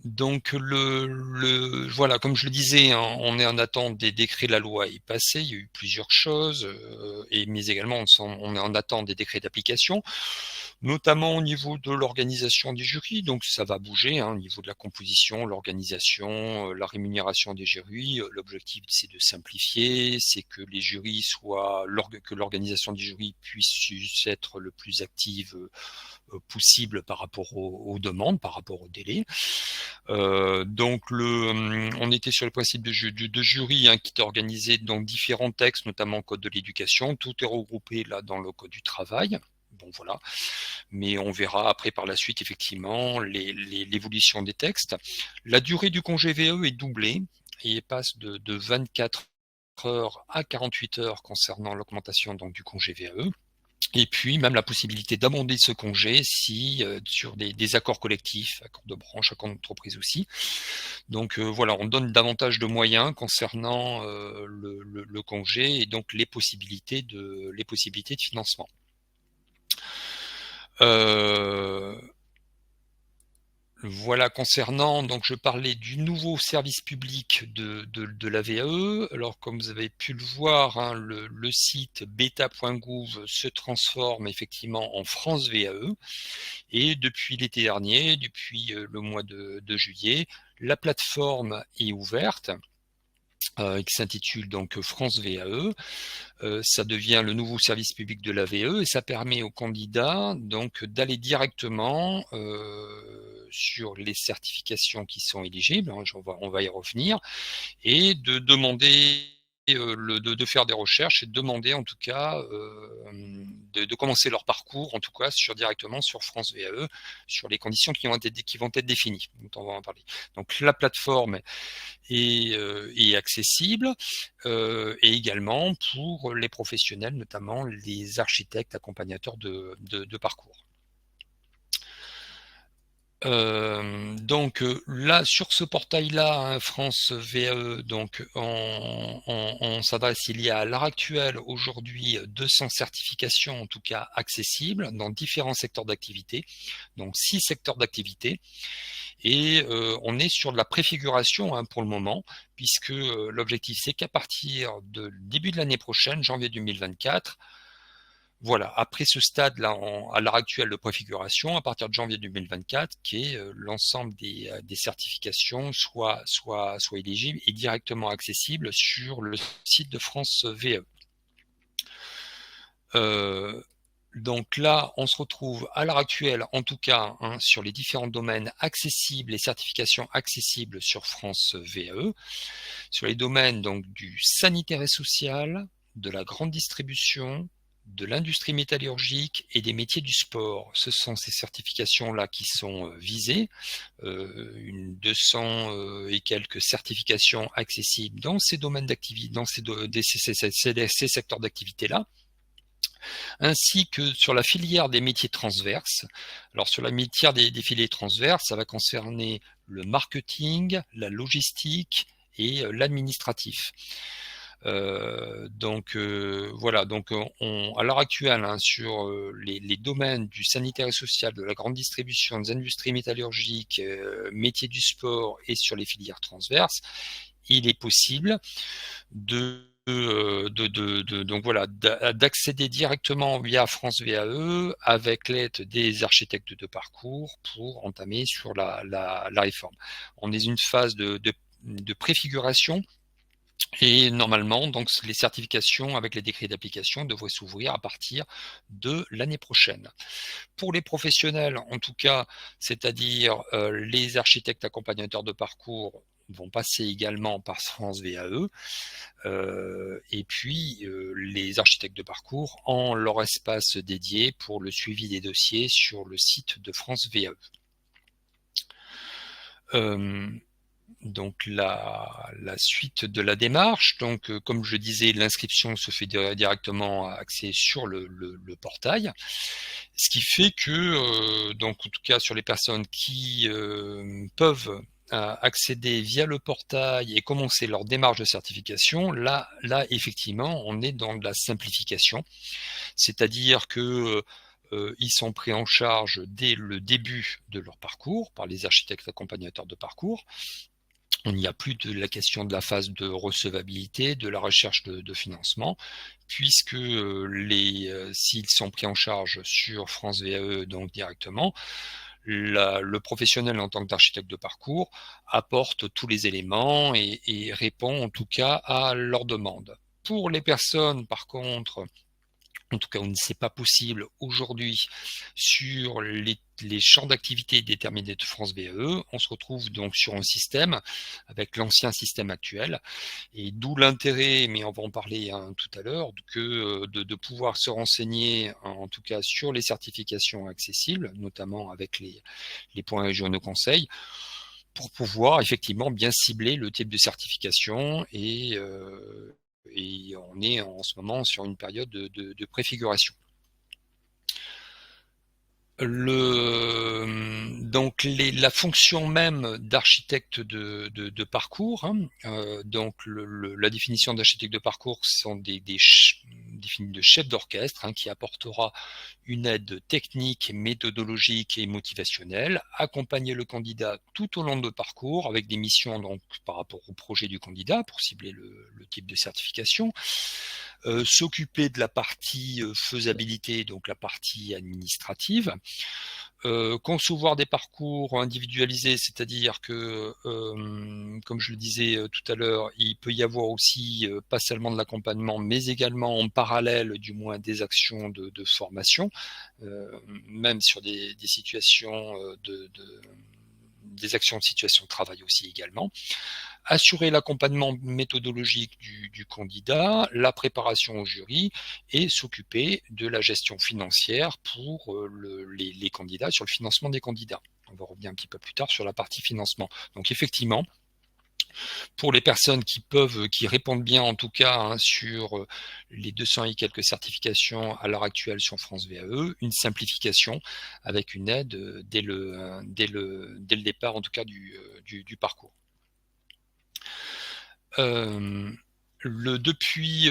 Donc voilà, comme je le disais, hein, on est en attente des décrets. La loi est passée, il y a eu plusieurs choses, mais également on est en attente des décrets d'application, notamment au niveau de l'organisation des jurys. Donc ça va bouger, hein, au niveau de la composition, l'organisation, la rémunération des jurys. L'objectif, c'est de simplifier, c'est que les jurys que l'organisation des jurys puisse être le plus active possible par rapport aux demandes, par rapport aux délais. Donc on était sur le principe de jury, hein, qui est organisé dans différents textes, notamment code de l'éducation. Tout est regroupé là dans le code du travail. Bon voilà, mais on verra après par la suite effectivement l'évolution des textes. La durée du congé VE est doublée et passe de 24 heures à 48 heures concernant l'augmentation donc du congé VE. Et puis même la possibilité d'amender ce congé si sur des accords collectifs, accords de branche, accords d'entreprise aussi. Donc voilà, on donne davantage de moyens concernant le congé et donc les possibilités de financement. Voilà, concernant, donc je parlais du nouveau service public de la VAE. Alors comme vous avez pu le voir, hein, le site beta.gouv se transforme effectivement en France VAE. Et depuis l'été dernier, depuis le mois de juillet, la plateforme est ouverte. Qui s'intitule donc France VAE. Ça devient le nouveau service public de la VAE et ça permet aux candidats donc d'aller directement sur les certifications qui sont éligibles, hein, on va y revenir, et de demander de faire des recherches et de demander en tout cas de commencer leur parcours en tout cas directement sur France VAE sur les conditions qui vont être définies. Donc on va en parler. Donc la plateforme est accessible et également pour les professionnels, notamment les architectes accompagnateurs de parcours. Donc là sur ce portail-là, hein, France VAE, donc on s'adresse, il y a à l'heure actuelle aujourd'hui 200 certifications en tout cas accessibles dans différents secteurs d'activité, donc 6 secteurs d'activité, et on est sur de la préfiguration, hein, pour le moment, puisque l'objectif c'est qu'à partir de début de l'année prochaine, janvier 2024, voilà, après ce stade-là, à l'heure actuelle de préfiguration, à partir de janvier 2024, qui est l'ensemble des certifications soit éligibles et directement accessibles sur le site de France VE. Donc là, on se retrouve à l'heure actuelle, en tout cas, hein, sur les différents domaines accessibles, les certifications accessibles sur France VE, sur les domaines donc du sanitaire et social, de la grande distribution, de l'industrie métallurgique et des métiers du sport. Ce sont ces certifications-là qui sont visées, une 200 et quelques certifications accessibles dans ces domaines d'activité, dans ces secteurs d'activité-là, ainsi que sur la filière des métiers transverses. Alors sur la filière des filières transverses, ça va concerner le marketing, la logistique et l'administratif. Donc voilà, donc à l'heure actuelle, hein, sur les domaines du sanitaire et social, de la grande distribution, des industries métallurgiques, métiers du sport et sur les filières transverses, il est possible donc voilà, d'accéder directement via France VAE avec l'aide des architectes de parcours pour entamer sur la réforme. On est dans une phase de préfiguration. Et normalement, donc les certifications avec les décrets d'application devraient s'ouvrir à partir de l'année prochaine. Pour les professionnels, en tout cas, c'est-à-dire les architectes accompagnateurs de parcours, vont passer également par France VAE, et puis les architectes de parcours ont leur espace dédié pour le suivi des dossiers sur le site de France VAE. Donc la suite de la démarche, donc comme je disais, l'inscription se fait directement axée sur le portail, ce qui fait que donc en tout cas sur les personnes qui peuvent accéder via le portail et commencer leur démarche de certification, là effectivement on est dans de la simplification, c'est-à-dire que ils sont pris en charge dès le début de leur parcours par les architectes accompagnateurs de parcours. Il n'y a plus de la question de la phase de recevabilité, de la recherche de financement, puisque s'ils sont pris en charge sur France VAE donc directement, le professionnel en tant qu'architecte de parcours apporte tous les éléments et répond en tout cas à leurs demandes. Pour les personnes par contre, en tout cas où ce n'est pas possible aujourd'hui sur les champs d'activité déterminés de France VAE, on se retrouve donc sur un système avec l'ancien système actuel, et d'où l'intérêt, mais on va en parler tout à l'heure, que de pouvoir se renseigner en tout cas sur les certifications accessibles, notamment avec les points régionaux conseils, pour pouvoir effectivement bien cibler le type de certification et on est en ce moment sur une période de préfiguration. Donc la fonction même d'architecte de parcours, donc la définition d'architecte de parcours sont définis de chef d'orchestre qui apportera une aide technique, méthodologique et motivationnelle, accompagner le candidat tout au long de parcours avec des missions donc par rapport au projet du candidat pour cibler le type de certification, s'occuper de la partie faisabilité, donc la partie administrative, concevoir des parcours individualisés, c'est-à-dire que, comme je le disais tout à l'heure, il peut y avoir aussi pas seulement de l'accompagnement, mais également en parallèle, du moins, des actions de formation, même sur des situations des actions de situation de travail aussi également. Assurer l'accompagnement méthodologique du candidat, la préparation au jury et s'occuper de la gestion financière pour les candidats, sur le financement des candidats. On va revenir un petit peu plus tard sur la partie financement. Donc effectivement, pour les personnes qui répondent bien en tout cas sur les 200 et quelques certifications à l'heure actuelle sur France VAE, une simplification avec une aide dès le départ en tout cas du parcours. Depuis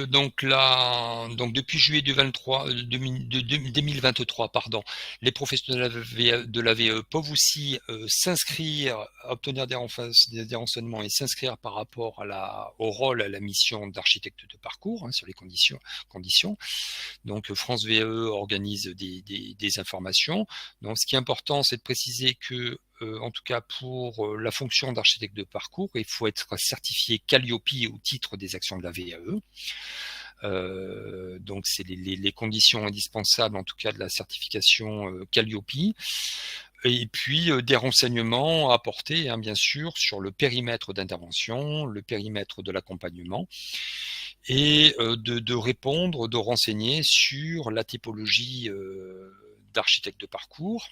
juillet 2023, les professionnels de la VAE peuvent aussi s'inscrire, obtenir des renseignements et s'inscrire par rapport au rôle, à la mission d'architecte de parcours sur les conditions. Donc France VAE organise des informations. Donc ce qui est important, c'est de préciser que en tout cas pour la fonction d'architecte de parcours, il faut être certifié Calliope au titre des actions de la VAE. Donc c'est les conditions indispensables en tout cas de la certification Calliope. Et puis des renseignements apportés bien sûr sur le périmètre d'intervention, le périmètre de l'accompagnement, et de répondre, de renseigner sur la typologie d'architecte de parcours.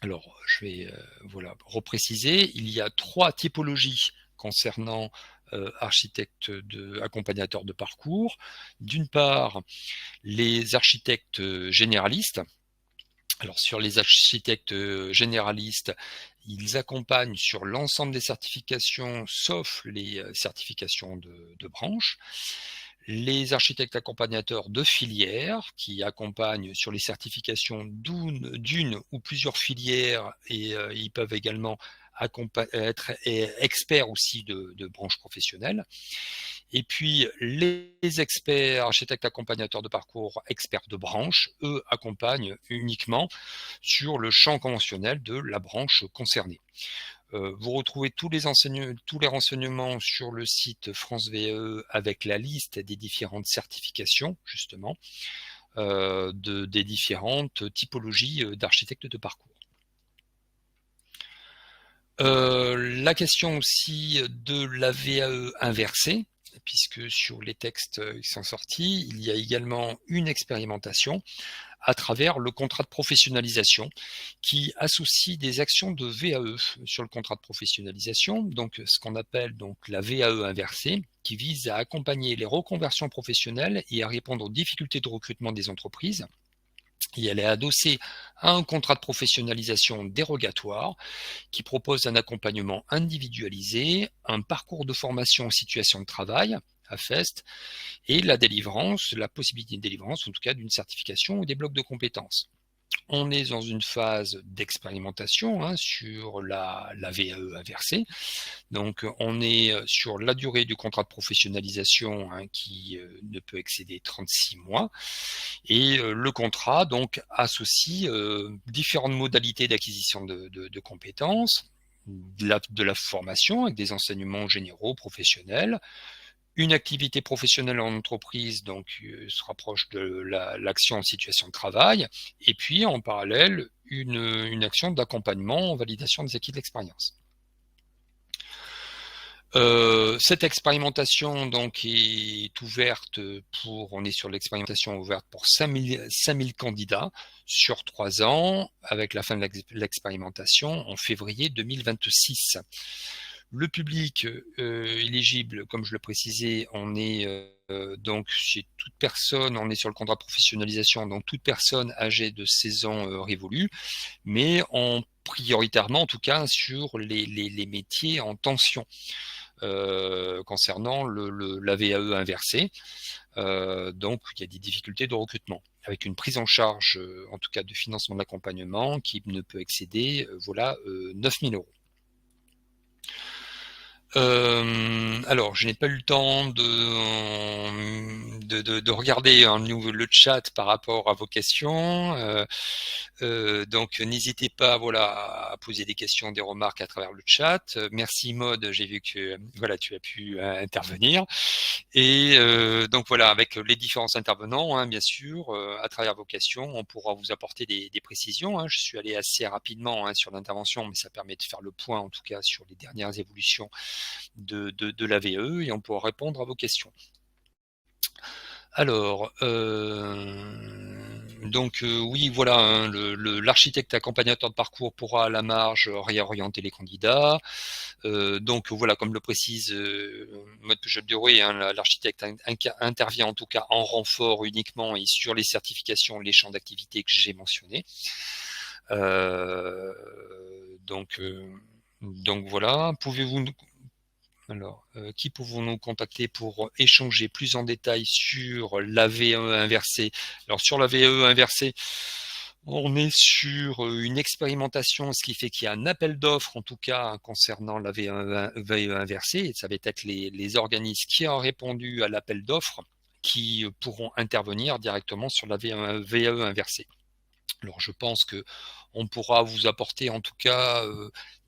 Alors, je vais repréciser, il y a 3 typologies concernant architectes accompagnateurs de parcours. D'une part, les architectes généralistes. Alors, sur les architectes généralistes, ils accompagnent sur l'ensemble des certifications, sauf les certifications de branche. Les architectes accompagnateurs de filières qui accompagnent sur les certifications d'une ou plusieurs filières, et ils peuvent également être experts aussi de branches professionnelles. Et puis les experts architectes accompagnateurs de parcours, experts de branche, eux accompagnent uniquement sur le champ conventionnel de la branche concernée. Vous retrouvez tous les renseignements sur le site France VAE avec la liste des différentes certifications, justement, des différentes typologies d'architectes de parcours. La question aussi de la VAE inversée, puisque sur les textes qui sont sortis, il y a également une expérimentation à travers le contrat de professionnalisation qui associe des actions de VAE sur le contrat de professionnalisation, donc ce qu'on appelle donc la VAE inversée, qui vise à accompagner les reconversions professionnelles et à répondre aux difficultés de recrutement des entreprises. Et elle est adossée à un contrat de professionnalisation dérogatoire qui propose un accompagnement individualisé, un parcours de formation en situation de travail, AFEST, et la délivrance, la possibilité de délivrance, en tout cas d'une certification ou des blocs de compétences. On est dans une phase d'expérimentation sur la VAE inversée. Donc, on est sur la durée du contrat de professionnalisation qui ne peut excéder 36 mois. Et le contrat donc associe différentes modalités d'acquisition de compétences, de la formation avec des enseignements généraux, professionnels, une activité professionnelle en entreprise, donc se rapproche de l'action en situation de travail, et puis en parallèle une action d'accompagnement en validation des acquis de l'expérience. Cette expérimentation donc est ouverte on est sur l'expérimentation ouverte pour 5000 candidats sur 3 ans, avec la fin de l'expérimentation en février 2026. Le public éligible, comme je le précisais, on est donc chez toute personne, on est sur le contrat de professionnalisation, donc toute personne âgée de 16 ans révolus, mais prioritairement en tout cas sur les métiers en tension. Concernant la VAE inversée. Donc, il y a des difficultés de recrutement, avec une prise en charge, en tout cas de financement de l'accompagnement, qui ne peut excéder 9 000 euros. Alors, je n'ai pas eu le temps de regarder le chat par rapport à vos questions. Donc, n'hésitez pas à poser des questions, des remarques à travers le chat. Merci Maud, j'ai vu que tu as pu intervenir. Et donc voilà, avec les différents intervenants, bien sûr, à travers vos questions, on pourra vous apporter des précisions. Je suis allé assez rapidement sur l'intervention, mais ça permet de faire le point, en tout cas, sur les dernières évolutions de la VE, et on pourra répondre à vos questions. Alors, oui, voilà, l'architecte accompagnateur de parcours pourra à la marge réorienter les candidats. Donc voilà, comme le précise Maud Pujol-Duroy, l'architecte intervient en tout cas en renfort uniquement et sur les certifications, les champs d'activité que j'ai mentionnés. Donc voilà, qui pouvons-nous contacter pour échanger plus en détail sur la VE inversée? Alors sur la VE inversée, on est sur une expérimentation, ce qui fait qu'il y a un appel d'offres, en tout cas concernant la VE inversée, et ça va être les organismes qui ont répondu à l'appel d'offres qui pourront intervenir directement sur la VE inversée. Alors je pense que on pourra vous apporter, en tout cas,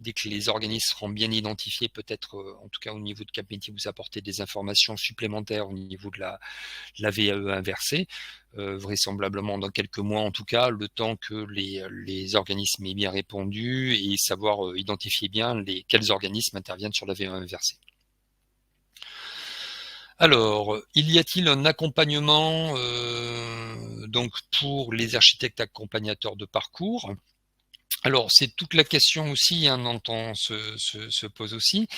dès que les organismes seront bien identifiés, peut-être, en tout cas au niveau de Cap Métier, vous apporter des informations supplémentaires au niveau de la VAE inversée, vraisemblablement dans quelques mois, en tout cas, le temps que les organismes aient bien répondu et savoir identifier bien quels organismes interviennent sur la VAE inversée. Alors, y a-t-il un accompagnement donc pour les architectes accompagnateurs de parcours? Alors, c'est toute la question aussi dont on se pose aussi.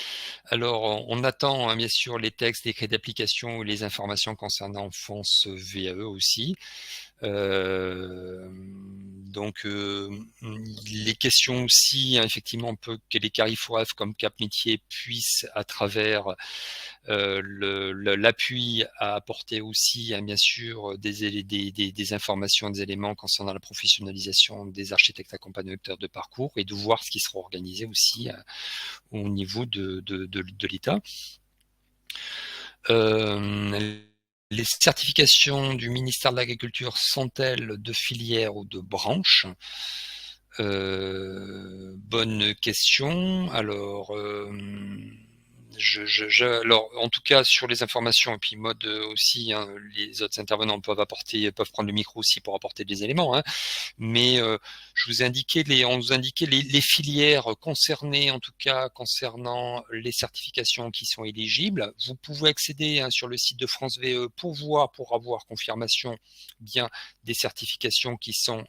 Alors, on attend bien sûr les textes, les décrets d'application ou les informations concernant France VAE aussi. Donc, les questions aussi, effectivement, que les Carrefour comme Cap Métier puissent, à travers l'appui à apporter aussi, bien sûr, des informations, des éléments concernant la professionnalisation des architectes accompagnateurs de parcours, et de voir ce qui sera organisé aussi au niveau de l'État. Les certifications du ministère de l'Agriculture sont-elles de filière ou de branche? Bonne question. Alors, alors, en tout cas, sur les informations, et puis Maud aussi, hein, les autres intervenants peuvent prendre le micro aussi pour apporter des éléments, hein, mais on vous indiquait les filières concernées, en tout cas concernant les certifications qui sont éligibles. Vous pouvez accéder, hein, sur le site de France VE pour avoir confirmation bien des certifications qui sont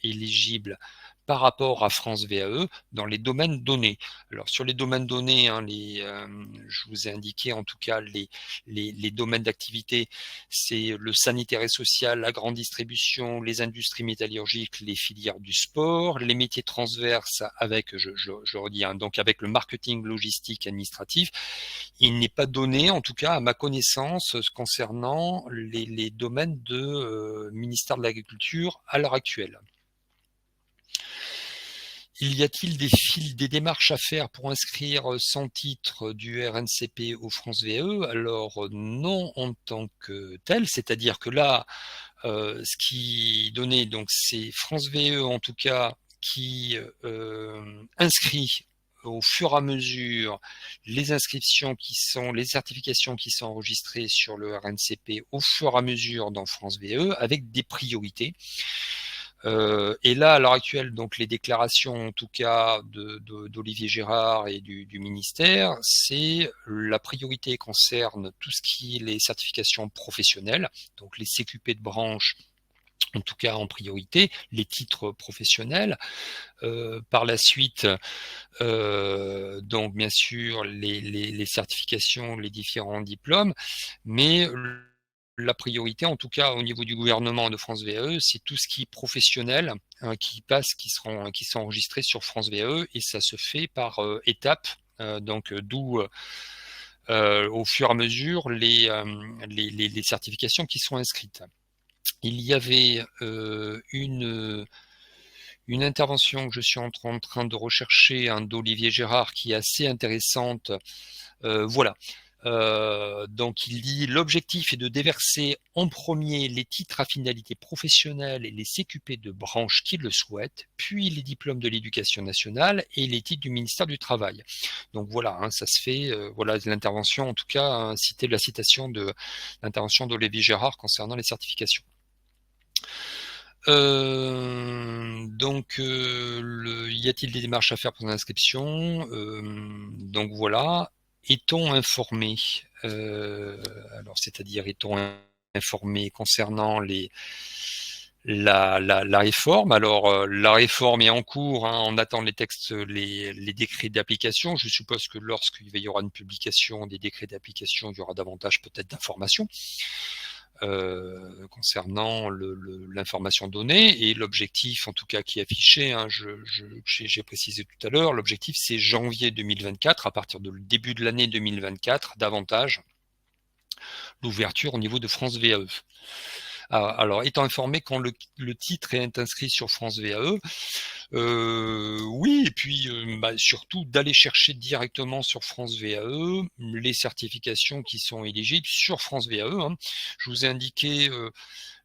éligibles par rapport à France VAE dans les domaines donnés. Alors sur les domaines donnés, hein, je vous ai indiqué en tout cas les domaines d'activité, c'est le sanitaire et social, la grande distribution, les industries métallurgiques, les filières du sport, les métiers transverses avec, je redis, hein, donc avec le marketing, logistique, administratif. Il n'est pas donné, en tout cas à ma connaissance, concernant les domaines de ministère de l'Agriculture à l'heure actuelle. Y a-t-il des démarches à faire pour inscrire son titre du RNCP au France VE? Alors non en tant que tel, c'est-à-dire que là, ce qui donnait, donc c'est France VE en tout cas qui inscrit au fur et à mesure les inscriptions les certifications qui sont enregistrées sur le RNCP au fur et à mesure dans France VE avec des priorités. Et là, à l'heure actuelle, donc les déclarations, en tout cas, d'Olivier Gérard et du ministère, c'est la priorité concerne tout ce qui est les certifications professionnelles, donc les CQP de branche, en tout cas en priorité, les titres professionnels. Par la suite, donc bien sûr, les certifications, les différents diplômes, mais la priorité, en tout cas au niveau du gouvernement de France VE, c'est tout ce qui est professionnel, hein, qui sont enregistrés sur France VE, et ça se fait par étapes, donc d'où au fur et à mesure les certifications qui sont inscrites. Il y avait une intervention que je suis en train de rechercher, hein, d'Olivier Gérard, qui est assez intéressante. Voilà. Donc il dit: l'objectif est de déverser en premier les titres à finalité professionnelle et les CQP de branche qui le souhaitent, puis les diplômes de l'éducation nationale et les titres du ministère du Travail. Donc voilà, hein, ça se fait, voilà l'intervention, en tout cas, hein, la citation de l'intervention d'Olivier Gérard concernant les certifications. Donc, y a-t-il des démarches à faire pour l'inscription? Donc voilà. Est-on informé? Alors, c'est-à-dire, est-on informé concernant la réforme? Alors, la réforme est en cours, hein, on attend les textes, les décrets d'application. Je suppose que lorsqu'il y aura une publication des décrets d'application, il y aura davantage peut-être d'informations concernant l'information donnée, et l'objectif, en tout cas, qui est affiché, hein, j'ai précisé tout à l'heure, l'objectif c'est janvier 2024, à partir du début de l'année 2024, davantage l'ouverture au niveau de France VAE. Alors, étant informé quand le titre est inscrit sur France VAE, oui, et puis surtout d'aller chercher directement sur France VAE les certifications qui sont éligibles sur France VAE. Hein. Je vous ai indiqué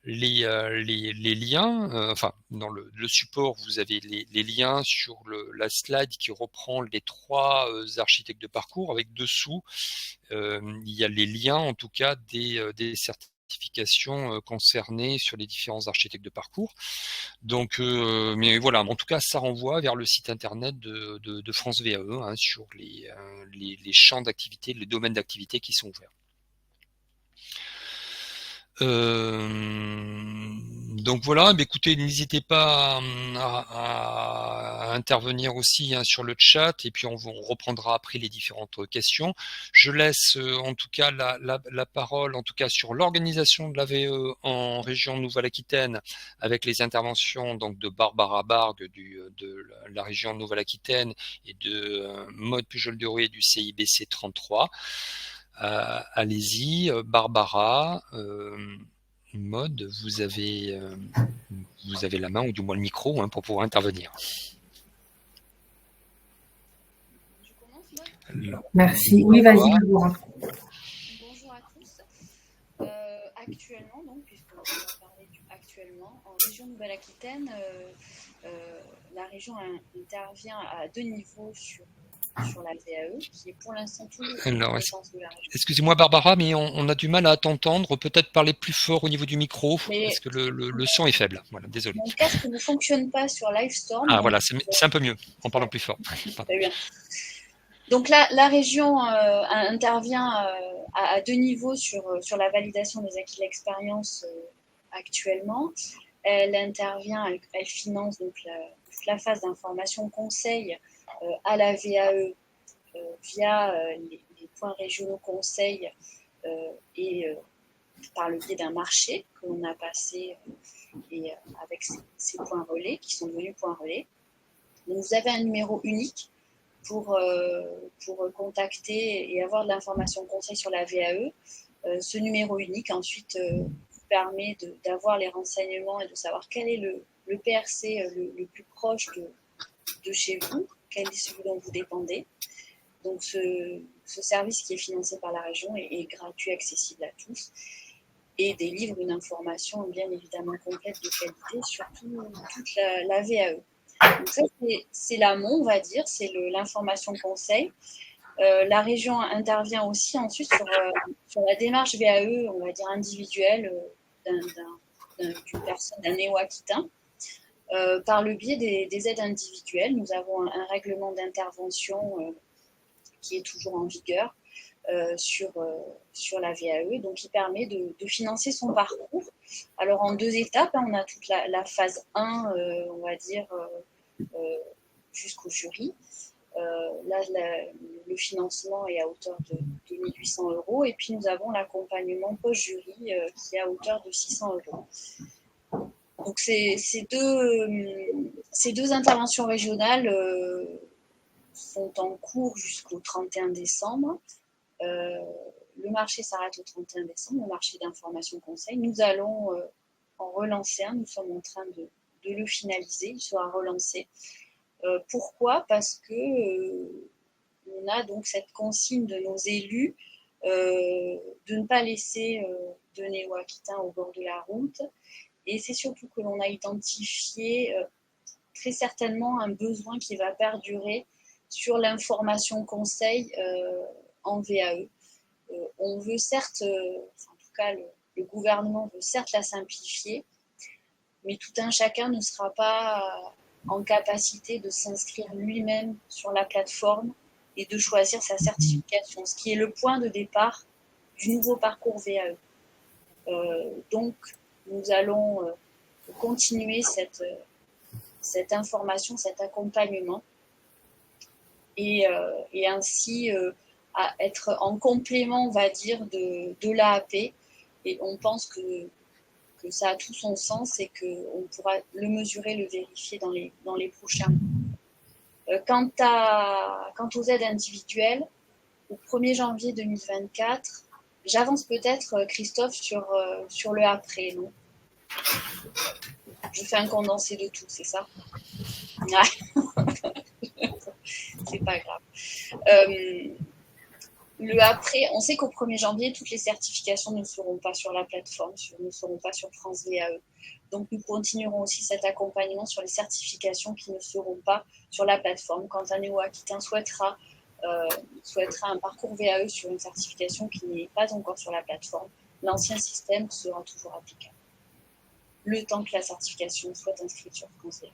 les liens, enfin dans le support, vous avez les liens sur la slide qui reprend les 3 architectes de parcours, avec dessous il y a les liens, en tout cas, des certifications concernées sur les différents architectes de parcours. Donc, mais voilà, en tout cas, ça renvoie vers le site internet de France VAE, hein, sur les champs d'activité, les domaines d'activité qui sont ouverts. Donc voilà, écoutez, n'hésitez pas à intervenir aussi, hein, sur le chat, et puis on reprendra après les différentes questions. Je laisse en tout cas la parole, en tout cas sur l'organisation de la VE en région Nouvelle-Aquitaine, avec les interventions donc de Barbara Bargue de la région Nouvelle-Aquitaine, et de Maud Pujol-Duruet du CIBC 33. Allez-y, Barbara, Maud, vous avez la main, ou du moins le micro, hein, pour pouvoir intervenir. Je commence, Maud ? Merci. Oui, vas-y, Barbara. Bonjour à tous. Actuellement, donc, puisqu'on va parler actuellement, en région Nouvelle-Aquitaine, la région intervient à 2 niveaux sur sur la VAE, qui est pour l'instant toujours de Alors, compétence de la région. excusez-moi Barbara, mais on a du mal à t'entendre. Peut-être parler plus fort au niveau du micro, Mais parce que le son est faible. Voilà, désolé. mon casque ne fonctionne pas sur Livestorm. Ah donc, voilà, c'est un peu mieux en parlant plus fort. très bien. Donc la région intervient à deux niveaux sur la validation des acquis de l'expérience actuellement. Elle intervient, elle finance donc la phase d'information conseil à la VAE via les points régionaux conseils et par le biais d'un marché que l'on a passé et avec ces points relais qui sont devenus points relais. Donc vous avez un numéro unique pour contacter et avoir de l'information conseil sur la VAE. Ce numéro unique ensuite vous permet d'avoir les renseignements et de savoir quel est le PRC le plus proche de chez vous, quel est celui dont vous dépendez. Donc ce service qui est financé par la région est gratuit, accessible à tous et délivre une information bien évidemment complète de qualité sur toute la VAE. Donc ça, c'est l'amont, on va dire, c'est l'information conseil. La région intervient aussi ensuite sur la démarche VAE, on va dire individuelle, d'une personne, d'un néo-aquitain. Par le biais des aides individuelles, nous avons un règlement d'intervention qui est toujours en vigueur sur la VAE, donc qui permet de financer son parcours. Alors en deux étapes, on a toute la phase 1, on va dire, jusqu'au jury. Là, le financement est à hauteur de 1 800 €, et puis nous avons l'accompagnement post-jury qui est à hauteur de 600 €. Donc ces deux interventions régionales sont en cours jusqu'au 31 décembre. Le marché s'arrête au 31 décembre, le marché d'information conseil. Nous allons en relancer un, nous sommes en train de le finaliser, il sera relancé. Pourquoi ? Parce que on a donc cette consigne de nos élus de ne pas laisser de néo-aquitains au bord de la route. Et c'est surtout que l'on a identifié très certainement un besoin qui va perdurer sur l'information conseil en VAE. On veut certes, en tout cas le gouvernement veut certes la simplifier, mais tout un chacun ne sera pas en capacité de s'inscrire lui-même sur la plateforme et de choisir sa certification, ce qui est le point de départ du nouveau parcours VAE. Donc, nous allons continuer cette information, cet accompagnement, et ainsi à être en complément, on va dire, de l'AAP. Et on pense que ça a tout son sens et qu'on pourra le mesurer, le vérifier dans les prochains mois. Quant aux aides individuelles, au 1er janvier 2024, j'avance peut-être, Christophe, sur le après, non ? Je fais un condensé de tout, c'est ça ? C'est pas grave. Le après, on sait qu'au 1er janvier, toutes les certifications ne seront pas sur la plateforme, ne seront pas sur France VAE. Donc, nous continuerons aussi cet accompagnement sur les certifications qui ne seront pas sur la plateforme. Quand un néo-aquitain souhaitera un parcours VAE sur une certification qui n'est pas encore sur la plateforme, l'ancien système sera toujours applicable, le temps que la certification soit inscrite sur France VAE.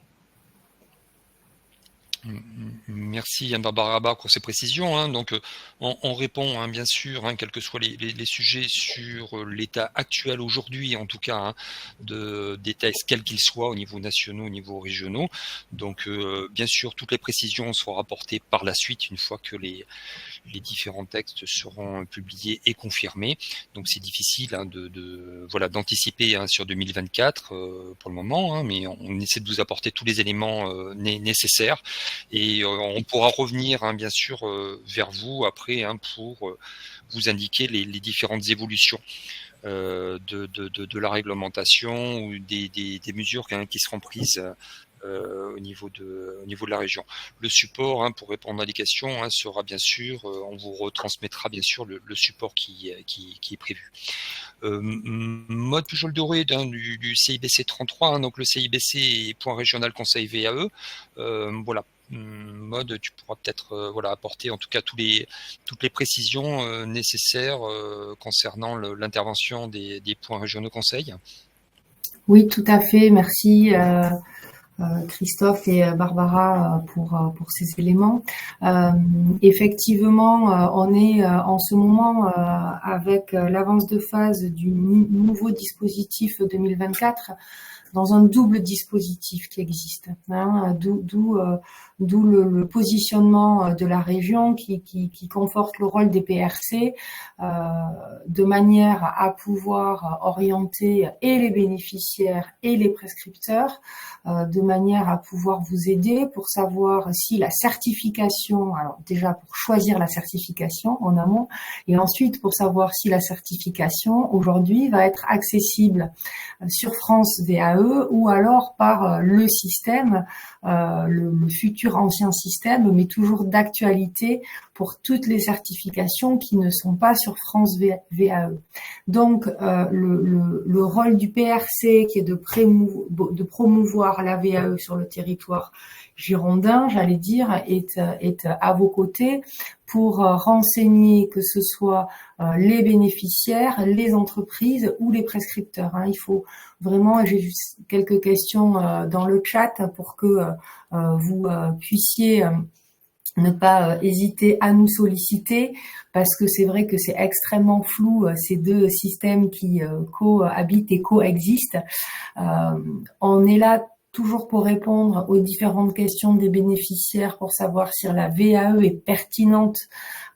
Merci Yann-Barbara Rabat pour ces précisions. Donc, on répond bien sûr, quels que soient les sujets, sur l'état actuel aujourd'hui, en tout cas, des textes, quels qu'ils soient, au niveau national, au niveau régionaux. Donc, bien sûr, toutes les précisions seront apportées par la suite, une fois que les différents textes seront publiés et confirmés. Donc, c'est difficile d'anticiper sur 2024 pour le moment, mais on essaie de vous apporter tous les éléments nécessaires. Et on pourra revenir bien sûr vers vous après pour vous indiquer les différentes évolutions de la réglementation ou des mesures qui seront prises au niveau de la région. Le support, pour répondre à des questions, sera bien sûr, on vous retransmettra bien sûr le support qui est prévu. Mode Pujol Doré du CIBC 33, donc le CIBC point régional conseil VAE. Voilà. Mode, tu pourras peut-être apporter en tout cas toutes les précisions nécessaires concernant l'intervention des points régionaux conseils. Oui, tout à fait. Merci Christophe et Barbara pour ces éléments. Effectivement, on est en ce moment avec l'avance de phase du nouveau dispositif 2024 dans un double dispositif qui existe, d'où le positionnement de la région qui conforte le rôle des PRC de manière à pouvoir orienter et les bénéficiaires et les prescripteurs, de manière à pouvoir vous aider pour savoir si la certification, alors déjà pour choisir la certification en amont, et ensuite pour savoir si la certification aujourd'hui va être accessible sur France VAE ou alors par le système, le futur ancien système, mais toujours d'actualité pour toutes les certifications qui ne sont pas sur France VAE. Donc, le rôle du PRC qui est de promouvoir la VAE sur le territoire girondin, j'allais dire, est à vos côtés pour renseigner que ce soit les bénéficiaires, les entreprises ou les prescripteurs. Il faut vraiment, j'ai juste quelques questions dans le chat pour que vous puissiez ne pas hésiter à nous solliciter, parce que c'est vrai que c'est extrêmement flou, ces deux systèmes qui cohabitent et coexistent. On est là toujours pour répondre aux différentes questions des bénéficiaires pour savoir si la VAE est pertinente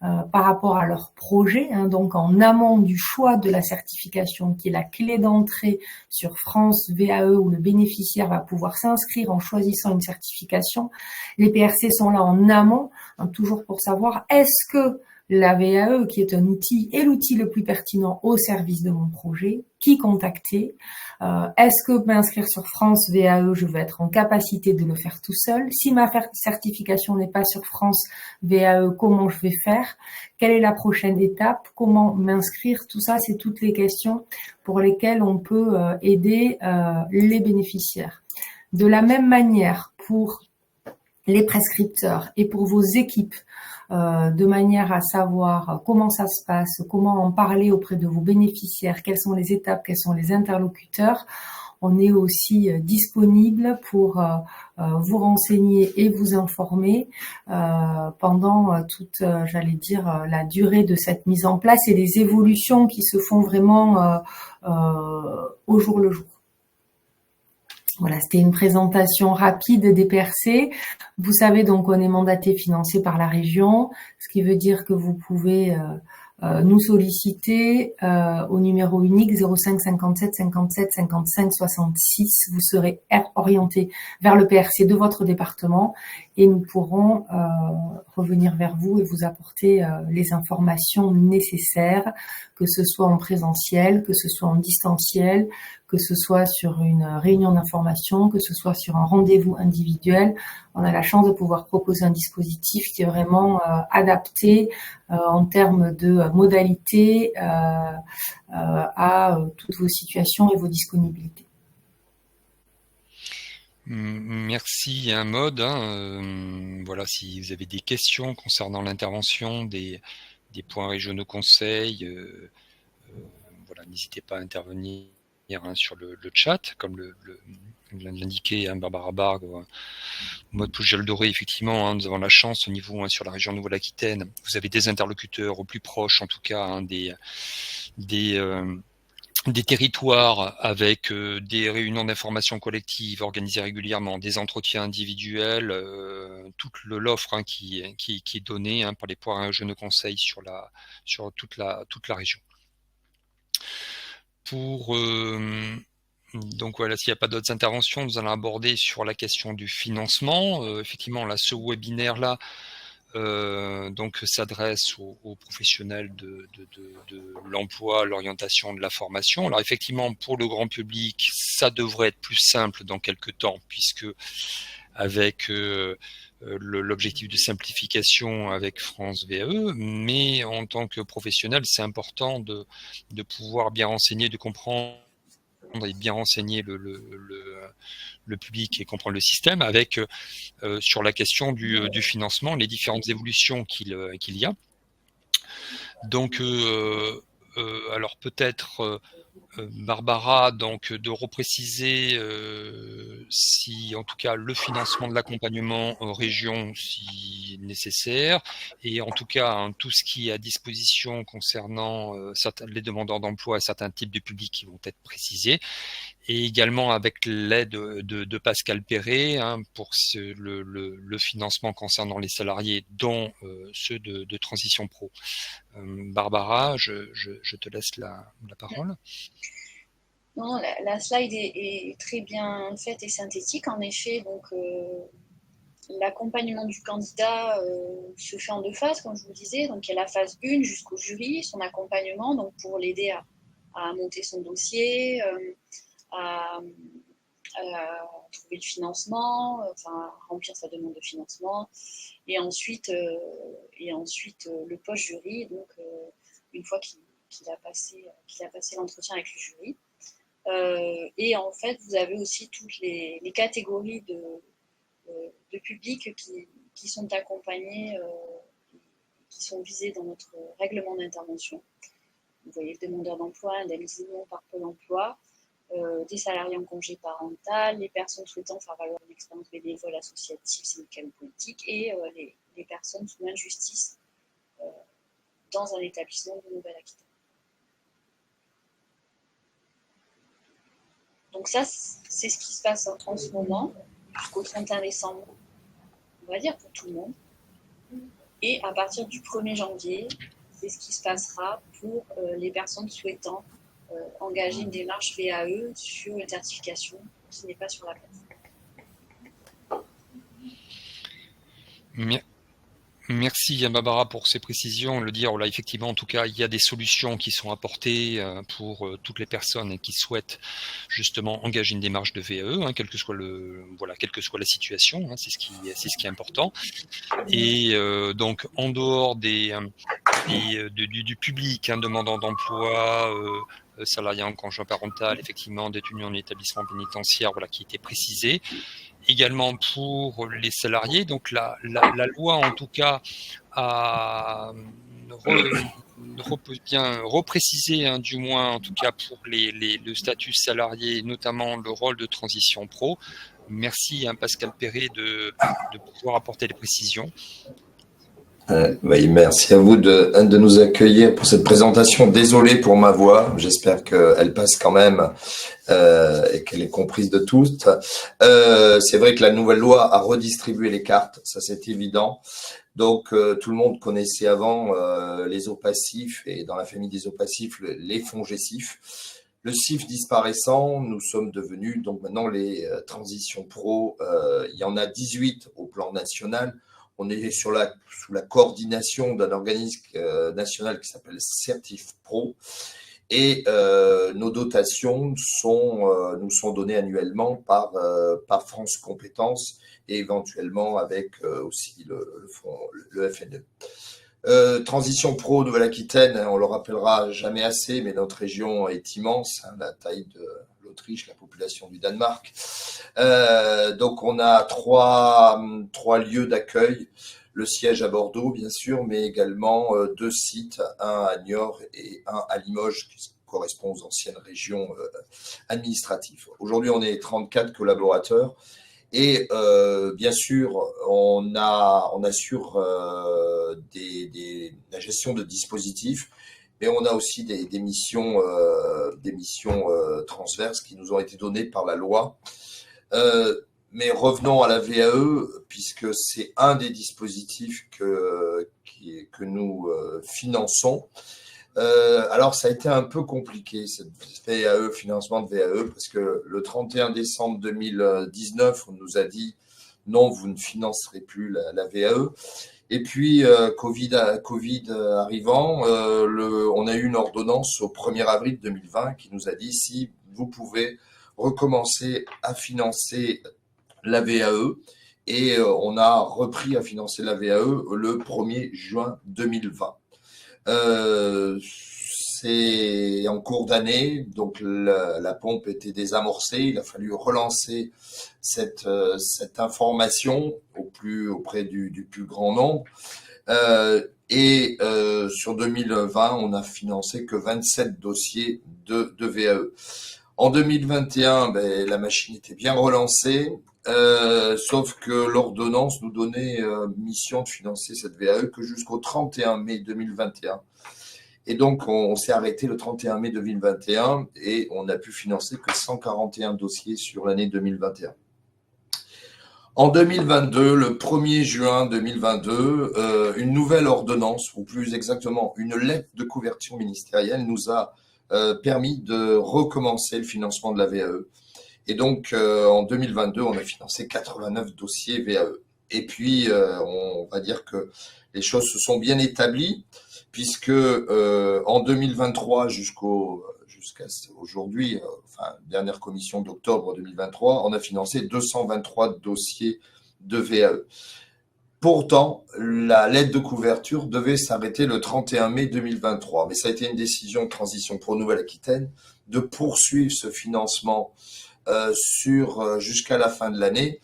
par rapport à leur projet, donc en amont du choix de la certification qui est la clé d'entrée sur France VAE où le bénéficiaire va pouvoir s'inscrire en choisissant une certification. Les PRC sont là en amont, toujours pour savoir est-ce que la VAE, qui est un outil, est l'outil le plus pertinent au service de mon projet, qui contacter, est-ce que m'inscrire sur France VAE, je vais être en capacité de le faire tout seul, si ma certification n'est pas sur France VAE, comment je vais faire, quelle est la prochaine étape, comment m'inscrire, tout ça, c'est toutes les questions pour lesquelles on peut aider les bénéficiaires. De la même manière, pour les prescripteurs et pour vos équipes, de manière à savoir comment ça se passe, comment en parler auprès de vos bénéficiaires, quelles sont les étapes, quels sont les interlocuteurs. On est aussi disponible pour vous renseigner et vous informer pendant toute, j'allais dire, la durée de cette mise en place et les évolutions qui se font vraiment au jour le jour. Voilà, c'était une présentation rapide des PRC. Vous savez donc on est mandaté financé par la région, ce qui veut dire que vous pouvez nous solliciter au numéro unique 05 57 57 55 66. Vous serez orienté vers le PRC de votre département et nous pourrons revenir vers vous et vous apporter les informations nécessaires, que ce soit en présentiel, que ce soit en distanciel, que ce soit sur une réunion d'information, que ce soit sur un rendez-vous individuel. On a la chance de pouvoir proposer un dispositif qui est vraiment adapté en termes de modalités à toutes vos situations et vos disponibilités. Merci Maud. Voilà, si vous avez des questions concernant l'intervention des points régionaux conseils, voilà, n'hésitez pas à intervenir sur le chat, comme l'indiquait Barbara Bargue, Mode Pujol Doré. Effectivement, nous avons la chance au niveau sur la région Nouvelle-Aquitaine, vous avez des interlocuteurs au plus proche, en tout cas, des territoires avec des réunions d'information collective organisées régulièrement, des entretiens individuels, toute l'offre qui est donnée par les points régionaux conseils sur toute la région. Donc voilà, s'il n'y a pas d'autres interventions, nous allons aborder sur la question du financement. Effectivement, là, ce webinaire-là donc s'adresse aux professionnels de l'emploi, l'orientation, de la formation. Alors effectivement, pour le grand public, ça devrait être plus simple dans quelques temps, puisque avec l'objectif de simplification avec France VAE, mais en tant que professionnel, c'est important de pouvoir bien renseigner, de comprendre et bien renseigner le public et comprendre le système avec sur la question du financement, les différentes évolutions qu'il y a. Donc, alors peut-être Barbara, donc de repréciser si en tout cas le financement de l'accompagnement en région si nécessaire, et en tout cas hein, tout ce qui est à disposition concernant les demandeurs d'emploi et certains types de publics qui vont être précisés, et également avec l'aide de Pascal Perret hein, pour le financement concernant les salariés, dont ceux de Transition Pro. Barbara, je te laisse la parole. Non, la slide est très bien faite et synthétique. En effet, donc l'accompagnement du candidat se fait en 2 phases, comme je vous disais. Donc il y a la phase 1 jusqu'au jury, son accompagnement, donc pour l'aider à monter son dossier, à trouver le financement, enfin remplir sa demande de financement, et ensuite le post-jury, donc une fois qu'il a passé l'entretien avec le jury. Et en fait, vous avez aussi toutes les catégories de publics qui sont accompagnés, qui sont visés dans notre règlement d'intervention. Vous voyez le demandeur d'emploi, indemnisé par Pôle emploi, des salariés en congé parental, les personnes souhaitant faire valoir une expérience bénévole, associative, syndicale ou politique, et les personnes sous main de justice dans un établissement de Nouvelle-Aquitaine. Donc ça, c'est ce qui se passe en ce moment, jusqu'au 31 décembre, on va dire pour tout le monde. Et à partir du 1er janvier, c'est ce qui se passera pour les personnes souhaitant engager une démarche VAE sur une certification qui n'est pas sur la plateforme. Merci Barbara pour ces précisions. Le dire, là, effectivement, en tout cas, il y a des solutions qui sont apportées pour toutes les personnes qui souhaitent justement engager une démarche de VAE, hein, quelle que soit la situation, hein, c'est ce qui est important. Et donc, en dehors du public, hein, demandant d'emploi, salariés en congé parental, effectivement, détenus en établissement pénitentiaire, qui était précisé. Également pour les salariés, donc la loi en tout cas a bien reprécisé hein, du moins en tout cas pour le statut salarié, notamment le rôle de Transition Pro. Merci hein, Pascal Perret de pouvoir apporter les précisions. Oui, merci à vous de nous accueillir pour cette présentation. Désolé pour ma voix, j'espère qu'elle passe quand même et qu'elle est comprise de tous. C'est vrai que la nouvelle loi a redistribué les cartes, ça c'est évident. Donc tout le monde connaissait avant les OPACIF et dans la famille des OPACIF les FONGECIF. Le CIF disparaissant, nous sommes devenus donc maintenant les Transitions Pro. Il y en a 18 au plan national. On est sous la coordination d'un organisme national qui s'appelle Certif Pro et nos dotations nous sont données annuellement par France Compétences et éventuellement avec aussi le FNE. Transition Pro Nouvelle-Aquitaine, on le rappellera jamais assez, mais notre région est immense, hein, la taille de l'Autriche, la population du Danemark. Donc on a trois lieux d'accueil, le siège à Bordeaux bien sûr, mais également 2 sites, un à Niort et un à Limoges, qui correspond aux anciennes régions administratives. Aujourd'hui on est 34 collaborateurs et bien sûr on assure la gestion de dispositifs. Mais on a aussi des missions transverses qui nous ont été données par la loi. Mais revenons à la VAE, puisque c'est un des dispositifs que nous finançons. Alors, ça a été un peu compliqué, cette VAE, financement de VAE, parce que le 31 décembre 2019, on nous a dit « Non, vous ne financerez plus la VAE ». Et puis, Covid arrivant, on a eu une ordonnance au 1er avril 2020 qui nous a dit si vous pouvez recommencer à financer la VAE. Et on a repris à financer la VAE le 1er juin 2020. C'est en cours d'année, donc la pompe était désamorcée. Il a fallu relancer cette information auprès du plus grand nombre. Sur 2020, on a financé que 27 dossiers de VAE. En 2021, la machine était bien relancée, sauf que l'ordonnance nous donnait mission de financer cette VAE que jusqu'au 31 mai 2021. Et donc, on s'est arrêté le 31 mai 2021 et on n'a pu financer que 141 dossiers sur l'année 2021. En 2022, le 1er juin 2022, une nouvelle ordonnance, ou plus exactement une lettre de couverture ministérielle, nous a permis de recommencer le financement de la VAE. Et donc, en 2022, on a financé 89 dossiers VAE. Et puis, on va dire que les choses se sont bien établies, puisque en 2023 jusqu'à aujourd'hui, dernière commission d'octobre 2023, on a financé 223 dossiers de VAE. Pourtant, la lettre de couverture devait s'arrêter le 31 mai 2023, mais ça a été une décision de transition pour Nouvelle-Aquitaine de poursuivre ce financement jusqu'à la fin de l'année.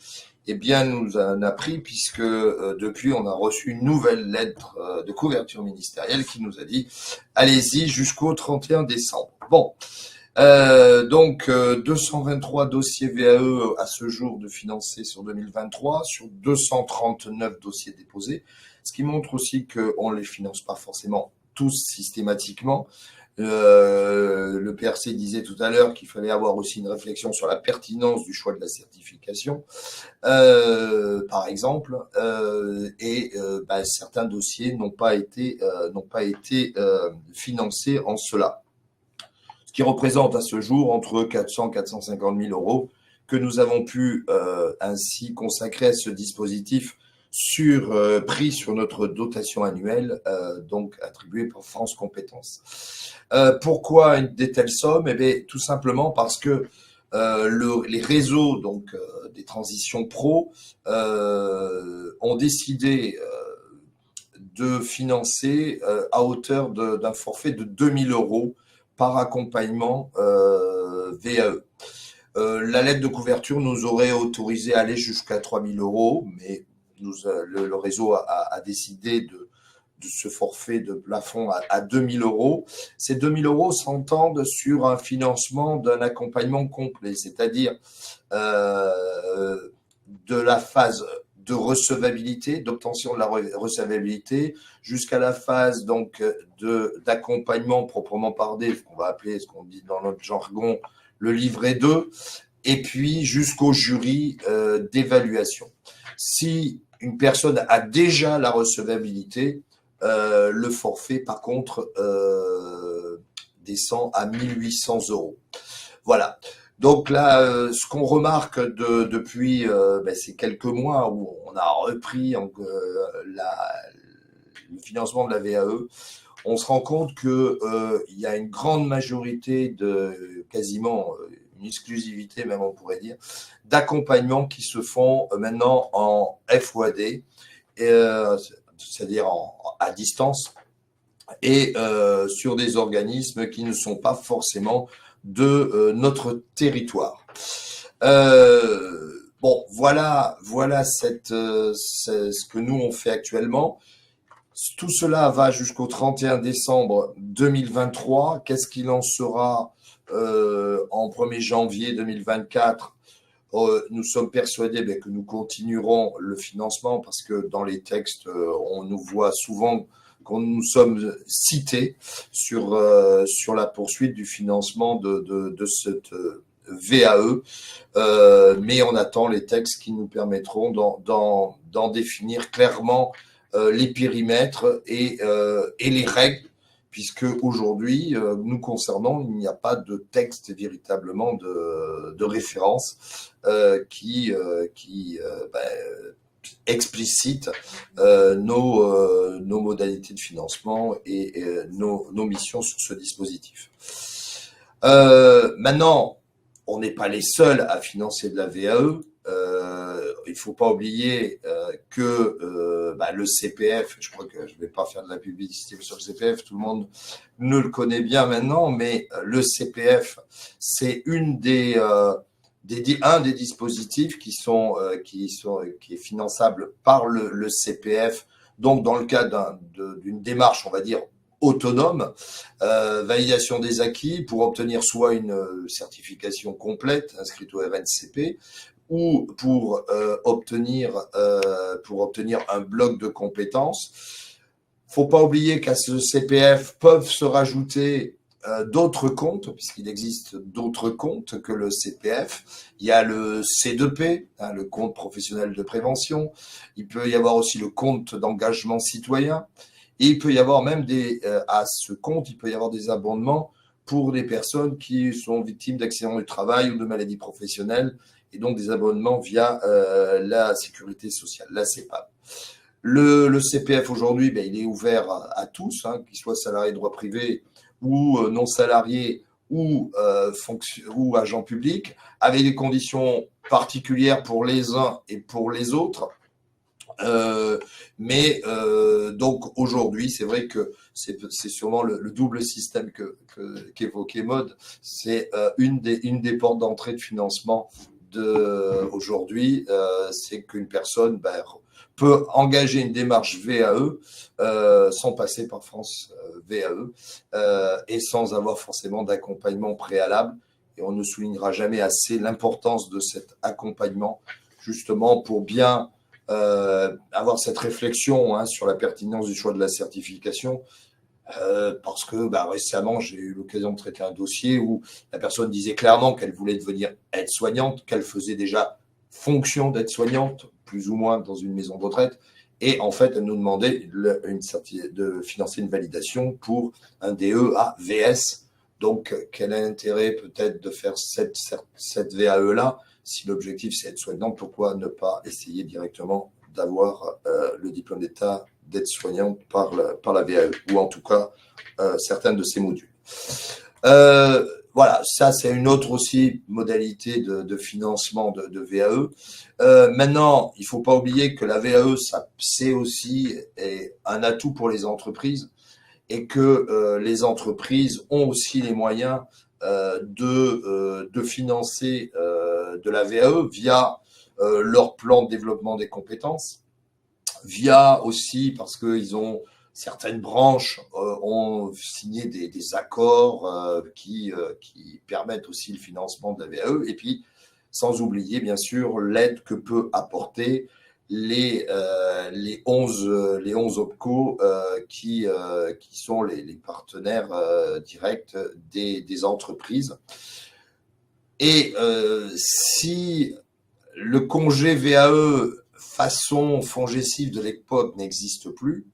Eh bien, nous en a pris puisque depuis, on a reçu une nouvelle lettre de couverture ministérielle qui nous a dit « Allez-y jusqu'au 31 décembre ». Bon, donc 223 dossiers VAE à ce jour de financés sur 2023, sur 239 dossiers déposés, ce qui montre aussi qu'on ne les finance pas forcément tous systématiquement. Le PRC disait tout à l'heure qu'il fallait avoir aussi une réflexion sur la pertinence du choix de la certification, par exemple, certains dossiers n'ont pas été financés en cela, ce qui représente à ce jour entre 400 et 450 000 euros que nous avons pu ainsi consacrer à ce dispositif pris sur notre dotation annuelle, donc attribuée par France Compétences. Pourquoi de telles sommes? Eh bien, tout simplement parce que les réseaux des transitions pro ont décidé de financer à hauteur d'un forfait de 2 000 euros par accompagnement VAE. La lettre de couverture nous aurait autorisé à aller jusqu'à 3 000 euros, mais le réseau a décidé de ce forfait de plafond à 2 000 euros. Ces 2 000 euros s'entendent sur un financement d'un accompagnement complet, c'est-à-dire de la phase de recevabilité, d'obtention de la recevabilité, jusqu'à la phase d'accompagnement proprement parlé, ce qu'on va appeler, ce qu'on dit dans notre jargon, le livret 2, et puis jusqu'au jury d'évaluation. Si une personne a déjà la recevabilité, le forfait, par contre, descend à 1 800 euros. Voilà. Donc là, ce qu'on remarque depuis ces quelques mois où on a repris le financement de la VAE, on se rend compte que il y a une grande majorité quasiment une exclusivité même on pourrait dire, d'accompagnement qui se font maintenant en FOAD, c'est-à-dire à distance, et sur des organismes qui ne sont pas forcément de notre territoire. Voilà ce que nous on fait actuellement. Tout cela va jusqu'au 31 décembre 2023. Qu'est-ce qu'il en sera en 1er janvier 2024? Nous sommes persuadés que nous continuerons le financement parce que dans les textes, on nous voit souvent qu'on nous sommes cités sur la poursuite du financement de cette VAE, mais on attend les textes qui nous permettront d'en définir clairement les périmètres et les règles, puisque aujourd'hui, nous concernant, il n'y a pas de texte véritablement de référence qui explicite nos modalités de financement et nos missions sur ce dispositif. Maintenant, on n'est pas les seuls à financer de la VAE. Il ne faut pas oublier que le CPF, je crois que je ne vais pas faire de la publicité sur le CPF, tout le monde ne le connaît bien maintenant, mais le CPF, c'est un des dispositifs qui est finançable par le CPF, donc dans le cadre d'une démarche, on va dire, autonome, validation des acquis pour obtenir soit une certification complète inscrite au RNCP, ou pour obtenir un bloc de compétences. Faut pas oublier qu'à ce CPF peuvent se rajouter d'autres comptes, puisqu'il existe d'autres comptes que le CPF. Il y a le C2P, le compte professionnel de prévention. Il peut y avoir aussi le compte d'engagement citoyen. Et il peut y avoir même à ce compte, il peut y avoir des abondements pour des personnes qui sont victimes d'accidents du travail ou de maladies professionnelles, et donc des abonnements via la sécurité sociale, la CEPAM. Le CPF aujourd'hui, il est ouvert à tous, qu'ils soient salariés de droit privé ou non salariés ou agents publics, avec des conditions particulières pour les uns et pour les autres. Donc aujourd'hui, c'est vrai que c'est sûrement le double système qu'évoquait Maud. C'est une des portes d'entrée de financement aujourd'hui, c'est qu'une personne peut engager une démarche VAE sans passer par France VAE et sans avoir forcément d'accompagnement préalable. Et on ne soulignera jamais assez l'importance de cet accompagnement, justement pour bien avoir cette réflexion sur la pertinence du choix de la certification. Parce que récemment, j'ai eu l'occasion de traiter un dossier où la personne disait clairement qu'elle voulait devenir aide-soignante, qu'elle faisait déjà fonction d'aide-soignante, plus ou moins dans une maison de retraite, et en fait, elle nous demandait de financer une validation pour un DE-AVS. Donc, quel est l'intérêt peut-être de faire cette VAE-là? Si l'objectif c'est aide-soignante, pourquoi ne pas essayer directement d'avoir le diplôme d'État d'aide-soignante par la VAE, ou en tout cas certaines de ces modules. Voilà, ça c'est une autre aussi modalité de financement de VAE. Maintenant, il ne faut pas oublier que la VAE, c'est aussi un atout pour les entreprises, et que les entreprises ont aussi les moyens de financer de la VAE via leur plan de développement des compétences, via aussi, parce qu'ils ont certaines branches ont signé des accords qui permettent aussi le financement de la VAE, et puis sans oublier bien sûr l'aide que peut apporter les 11 OPCO qui sont les partenaires directs des entreprises. Et si le congé VAE façon FONGECIF de l'époque n'existe plus,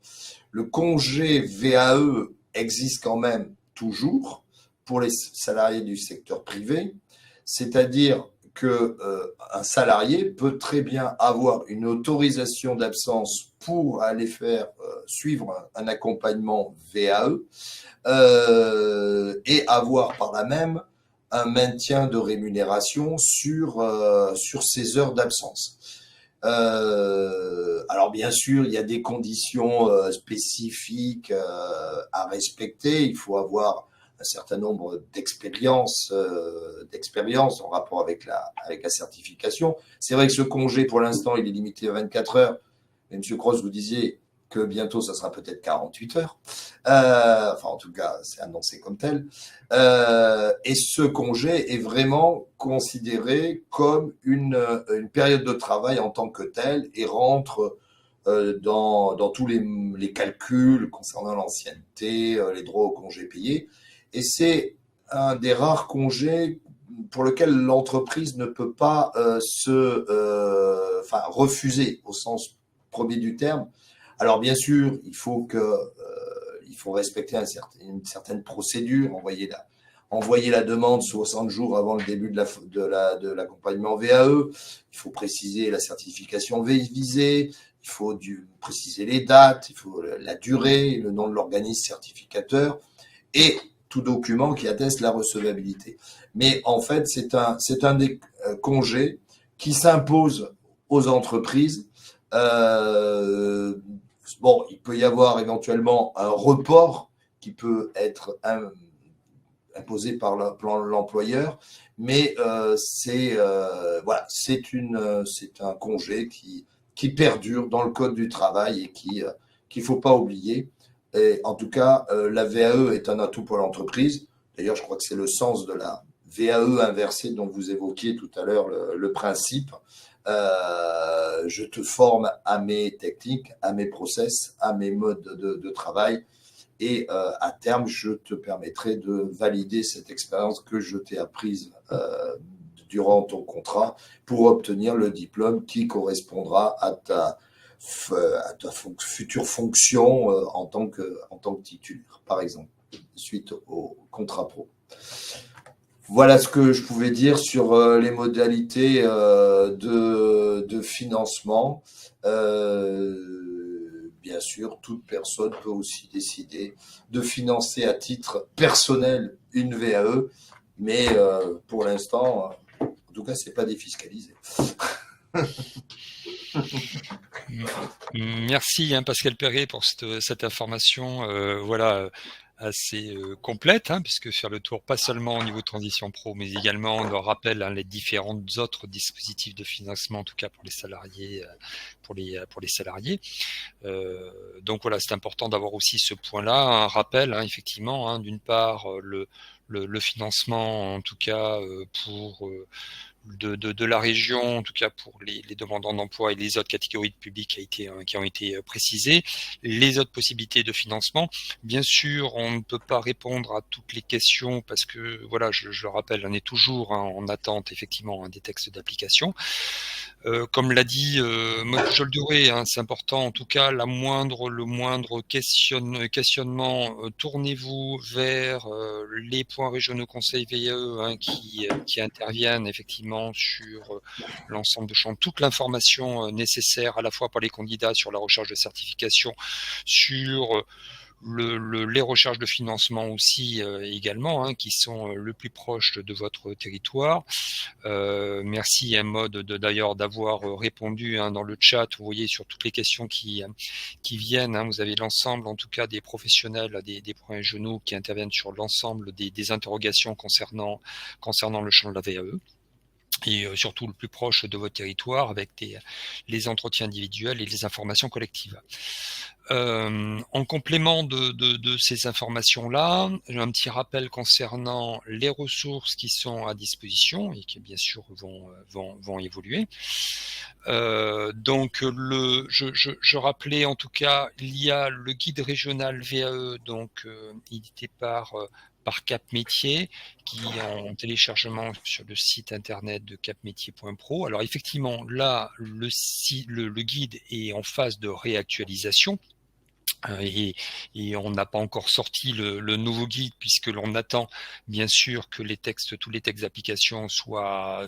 le congé VAE existe quand même toujours pour les salariés du secteur privé, c'est-à-dire qu'un salarié peut très bien avoir une autorisation d'absence pour aller suivre un accompagnement VAE et avoir par là même un maintien de rémunération sur ses heures d'absence. Alors bien sûr, il y a des conditions spécifiques à respecter. Il faut avoir un certain nombre d'expériences en rapport avec la certification. C'est vrai que ce congé, pour l'instant, il est limité à 24 heures. Mais M. Cross, vous disiez que bientôt, ça sera peut-être 48 heures. Enfin, en tout cas, c'est annoncé comme tel. Et ce congé est vraiment considéré comme une période de travail en tant que telle et rentre dans tous les calculs concernant l'ancienneté, les droits au congé payé. Et c'est un des rares congés pour lequel l'entreprise ne peut pas refuser au sens premier du terme. Alors bien sûr, il faut respecter une certaine procédure, envoyer envoyer la demande 60 jours avant le début de l'accompagnement VAE. Il faut préciser la certification visée. Il faut préciser les dates, il faut la durée, le nom de l'organisme certificateur et tout document qui atteste la recevabilité. Mais en fait, c'est un des congés qui s'impose aux entreprises. Bon, il peut y avoir éventuellement un report qui peut être imposé par l'employeur, mais voilà, c'est un congé qui perdure dans le code du travail et qu'il faut pas oublier. Et en tout cas, la VAE est un atout pour l'entreprise. D'ailleurs, je crois que c'est le sens de la VAE inversée dont vous évoquiez tout à l'heure le principe. Je te forme à mes techniques, à mes process, à mes modes de travail. Et à terme, je te permettrai de valider cette expérience que je t'ai apprise durant ton contrat pour obtenir le diplôme qui correspondra à ta future fonction en tant que titulaire, par exemple, suite au contrat pro. Voilà ce que je pouvais dire sur les modalités de financement. Bien sûr, toute personne peut aussi décider de financer à titre personnel une VAE, mais pour l'instant, en tout cas, c'est pas défiscalisé. Merci Pascal Perret pour cette information voilà, assez complète, puisque faire le tour pas seulement au niveau de transition pro, mais également on le rappelle les différents autres dispositifs de financement, en tout cas pour les salariés, pour les salariés. Donc voilà, c'est important d'avoir aussi ce point-là, un rappel effectivement, d'une part le financement en tout cas pour de la région, en tout cas pour les demandeurs d'emploi et les autres catégories de publics qui ont été précisées. Les autres possibilités de financement, bien sûr, on ne peut pas répondre à toutes les questions parce que, voilà, je le rappelle, on est toujours en attente effectivement des textes d'application. Comme l'a dit Maud Joldouré, c'est important, en tout cas, le moindre questionnement, tournez-vous vers les points régionaux conseils VAE qui interviennent effectivement sur l'ensemble de champs, toute l'information nécessaire à la fois par les candidats sur la recherche de certification, sur les recherches de financement aussi également, qui sont le plus proches de votre territoire. Merci Maud d'ailleurs d'avoir répondu dans le chat. Vous voyez sur toutes les questions qui viennent, vous avez l'ensemble en tout cas des professionnels des points régionaux qui interviennent sur l'ensemble des interrogations concernant le champ de la VAE. Et surtout le plus proche de votre territoire avec les entretiens individuels et les informations collectives. En complément de ces informations-là, j'ai un petit rappel concernant les ressources qui sont à disposition et qui bien sûr vont évoluer. Donc je rappelais en tout cas, il y a le guide régional VAE, donc édité par Cap Métier, qui est en téléchargement sur le site internet de capmétier.pro. Alors effectivement, là, le guide est en phase de réactualisation. Et on n'a pas encore sorti le nouveau guide puisque l'on attend bien sûr que tous les textes d'application soient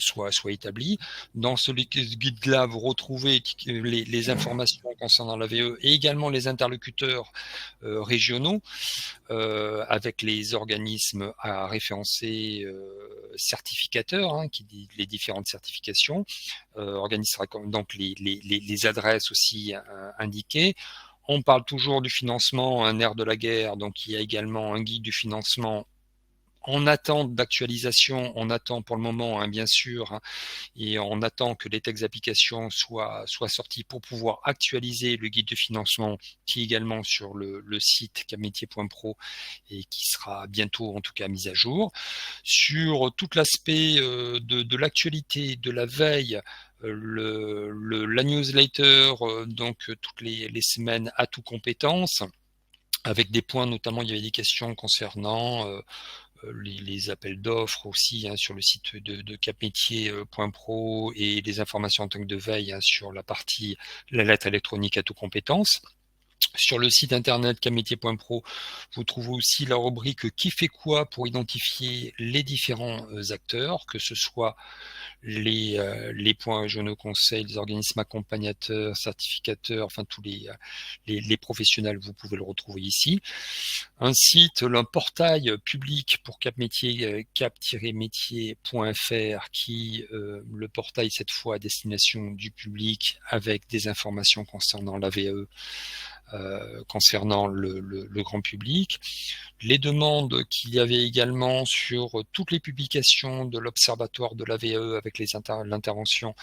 établis. Dans ce guide-là, vous retrouvez les informations concernant la VE et également les interlocuteurs régionaux avec les organismes à référencer certificateurs, qui dit les différentes certifications, organismes donc les adresses aussi indiquées. On parle toujours du financement, un nerf de la guerre, donc il y a également un guide du financement en attente d'actualisation, on attend pour le moment, bien sûr, et on attend que les textes d'application soient sortis pour pouvoir actualiser le guide de financement qui est également sur le site capmétier.pro et qui sera bientôt en tout cas mis à jour. Sur tout l'aspect de l'actualité, de la veille, la newsletter, donc toutes les semaines à tout compétences, avec des points notamment, il y avait des questions concernant les appels d'offres aussi sur le site de capmétier.pro et les informations en tant que de veille sur la lettre électronique à tout compétences. Sur le site internet cametier.pro, vous trouvez aussi la rubrique « Qui fait quoi ?» pour identifier les différents acteurs, que ce soit les points régionaux conseils, les organismes accompagnateurs, certificateurs, enfin tous les professionnels, vous pouvez le retrouver ici. Un site, un portail public pour cap-métier, cap-métier.fr, qui le portail cette fois à destination du public avec des informations concernant la VAE, concernant le grand public. Les demandes qu'il y avait également sur toutes les publications de l'Observatoire de la VAE avec l'intervention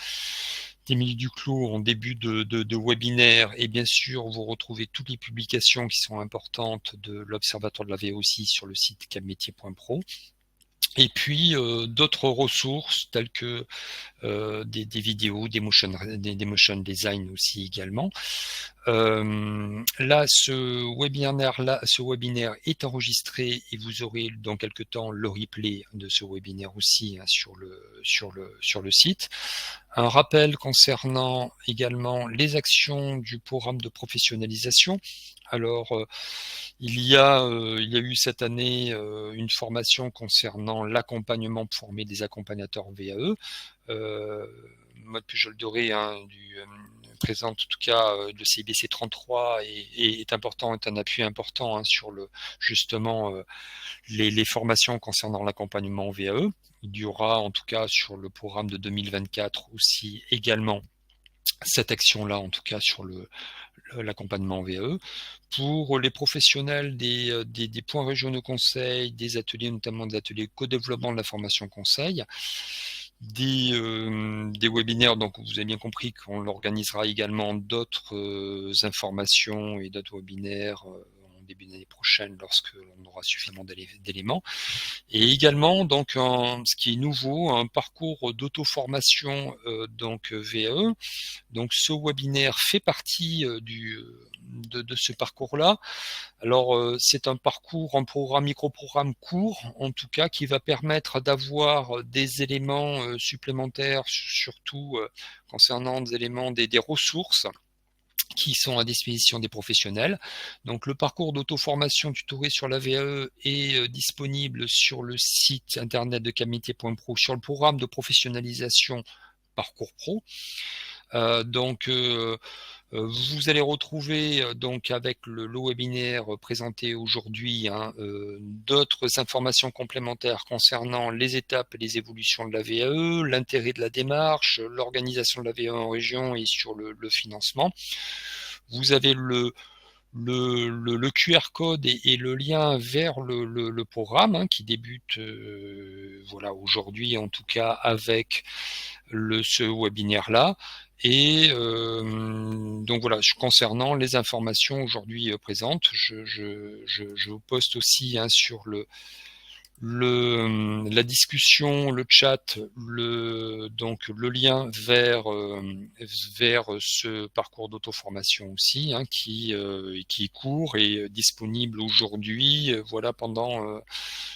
d'Émilie Duclos en début de webinaire, et bien sûr vous retrouvez toutes les publications qui sont importantes de l'Observatoire de la VAE aussi sur le site capmétier.pro. Et puis d'autres ressources telles que des vidéos, des motion design aussi également. Là, ce webinaire est enregistré et vous aurez dans quelques temps le replay de ce webinaire aussi, hein, sur le site. Un rappel concernant également les actions du programme de professionnalisation. Alors, il y a eu cette année une formation concernant l'accompagnement pour former des accompagnateurs VAE. Maud Pujol-Doré, hein, présente en tout cas le CIBC 33 est important, est un appui important, hein, sur justement les formations concernant l'accompagnement VAE. Il y aura en tout cas sur le programme de 2024 aussi également cette action-là, en tout cas sur l'accompagnement VAE. Pour les professionnels des points régionaux conseils, des ateliers, notamment des ateliers co-développement de la formation conseil, des webinaires, donc vous avez bien compris qu'on organisera également d'autres informations et d'autres webinaires en début d'année prochaine lorsque l'on aura suffisamment d'éléments. Et également, donc, ce qui est nouveau, un parcours d'auto-formation donc VAE. Donc ce webinaire fait partie de ce parcours-là. Alors c'est un parcours en programme, micro-programme court, en tout cas, qui va permettre d'avoir des éléments supplémentaires, surtout concernant des éléments, des ressources qui sont à disposition des professionnels. Donc le parcours d'auto-formation tutoré sur la VAE est disponible sur le site internet de capmétier.pro sur le programme de professionnalisation Parcours Pro. Vous allez retrouver donc avec le webinaire présenté aujourd'hui, hein, d'autres informations complémentaires concernant les étapes et les évolutions de la VAE, l'intérêt de la démarche, l'organisation de la VAE en région et sur le financement. Vous avez le QR code et le lien vers le programme, hein, qui débute voilà, aujourd'hui en tout cas avec ce webinaire-là. Et donc voilà, concernant les informations aujourd'hui présentes, je vous poste aussi, hein, sur la discussion, le chat, donc le lien vers ce parcours d'auto-formation aussi, hein, qui est court et disponible aujourd'hui, voilà, pendant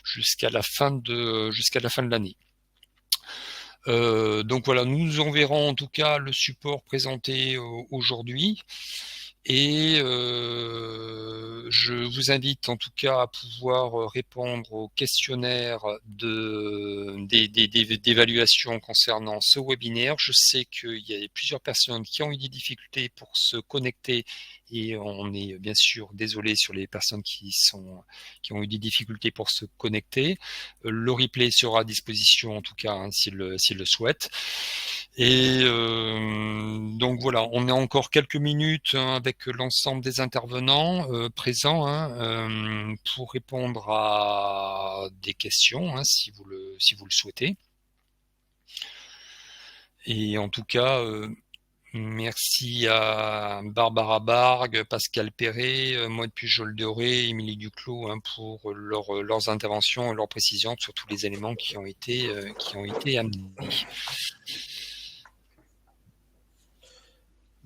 jusqu'à la fin de l'année. Donc voilà, nous enverrons en tout cas le support présenté aujourd'hui. Et je vous invite en tout cas à pouvoir répondre au questionnaire d'évaluation concernant ce webinaire. Je sais qu'il y a plusieurs personnes qui ont eu des difficultés pour se connecter et on est bien sûr désolé sur les personnes qui ont eu des difficultés pour se connecter. Le replay sera à disposition en tout cas, hein, s'ils le souhaitent. Et donc voilà, on a encore quelques minutes, hein, avec l'ensemble des intervenants présents, hein, pour répondre à des questions, hein, si vous le souhaitez. Et en tout cas, merci à Barbara Bargue, Pascal Perret, Maud Pujol-Doré, Émilie Duclos, hein, pour leurs interventions et leurs précisions sur tous les éléments qui ont été amenés.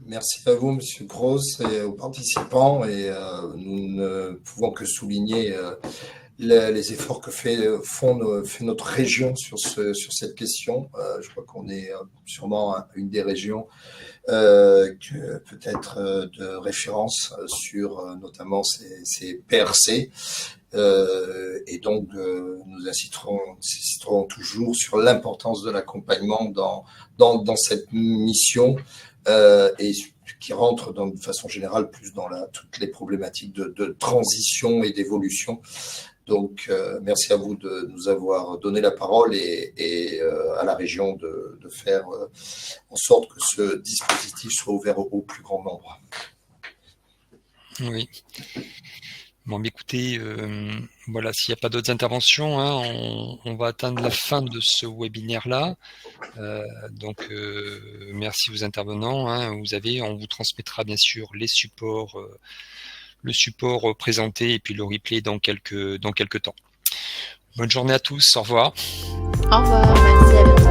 Merci à vous, Monsieur Cros, et aux participants. Et nous ne pouvons que souligner les efforts que fait notre région sur cette question. Je crois qu'on est sûrement une des régions peut-être de référence sur notamment ces PRC. Et donc, nous insisterons toujours sur l'importance de l'accompagnement dans cette mission et qui rentre de façon générale plus dans toutes les problématiques de transition et d'évolution. Donc, merci à vous de nous avoir donné la parole et à la région de faire en sorte que ce dispositif soit ouvert au plus grand nombre. Oui. Bon, mais écoutez, voilà, s'il n'y a pas d'autres interventions, hein, on va atteindre la fin de ce webinaire-là. Donc, merci aux intervenants. Hein, on vous transmettra bien sûr les supports, le support présenté et puis le replay dans quelques temps. Bonne journée à tous. Au revoir. Au revoir. Merci, à bientôt.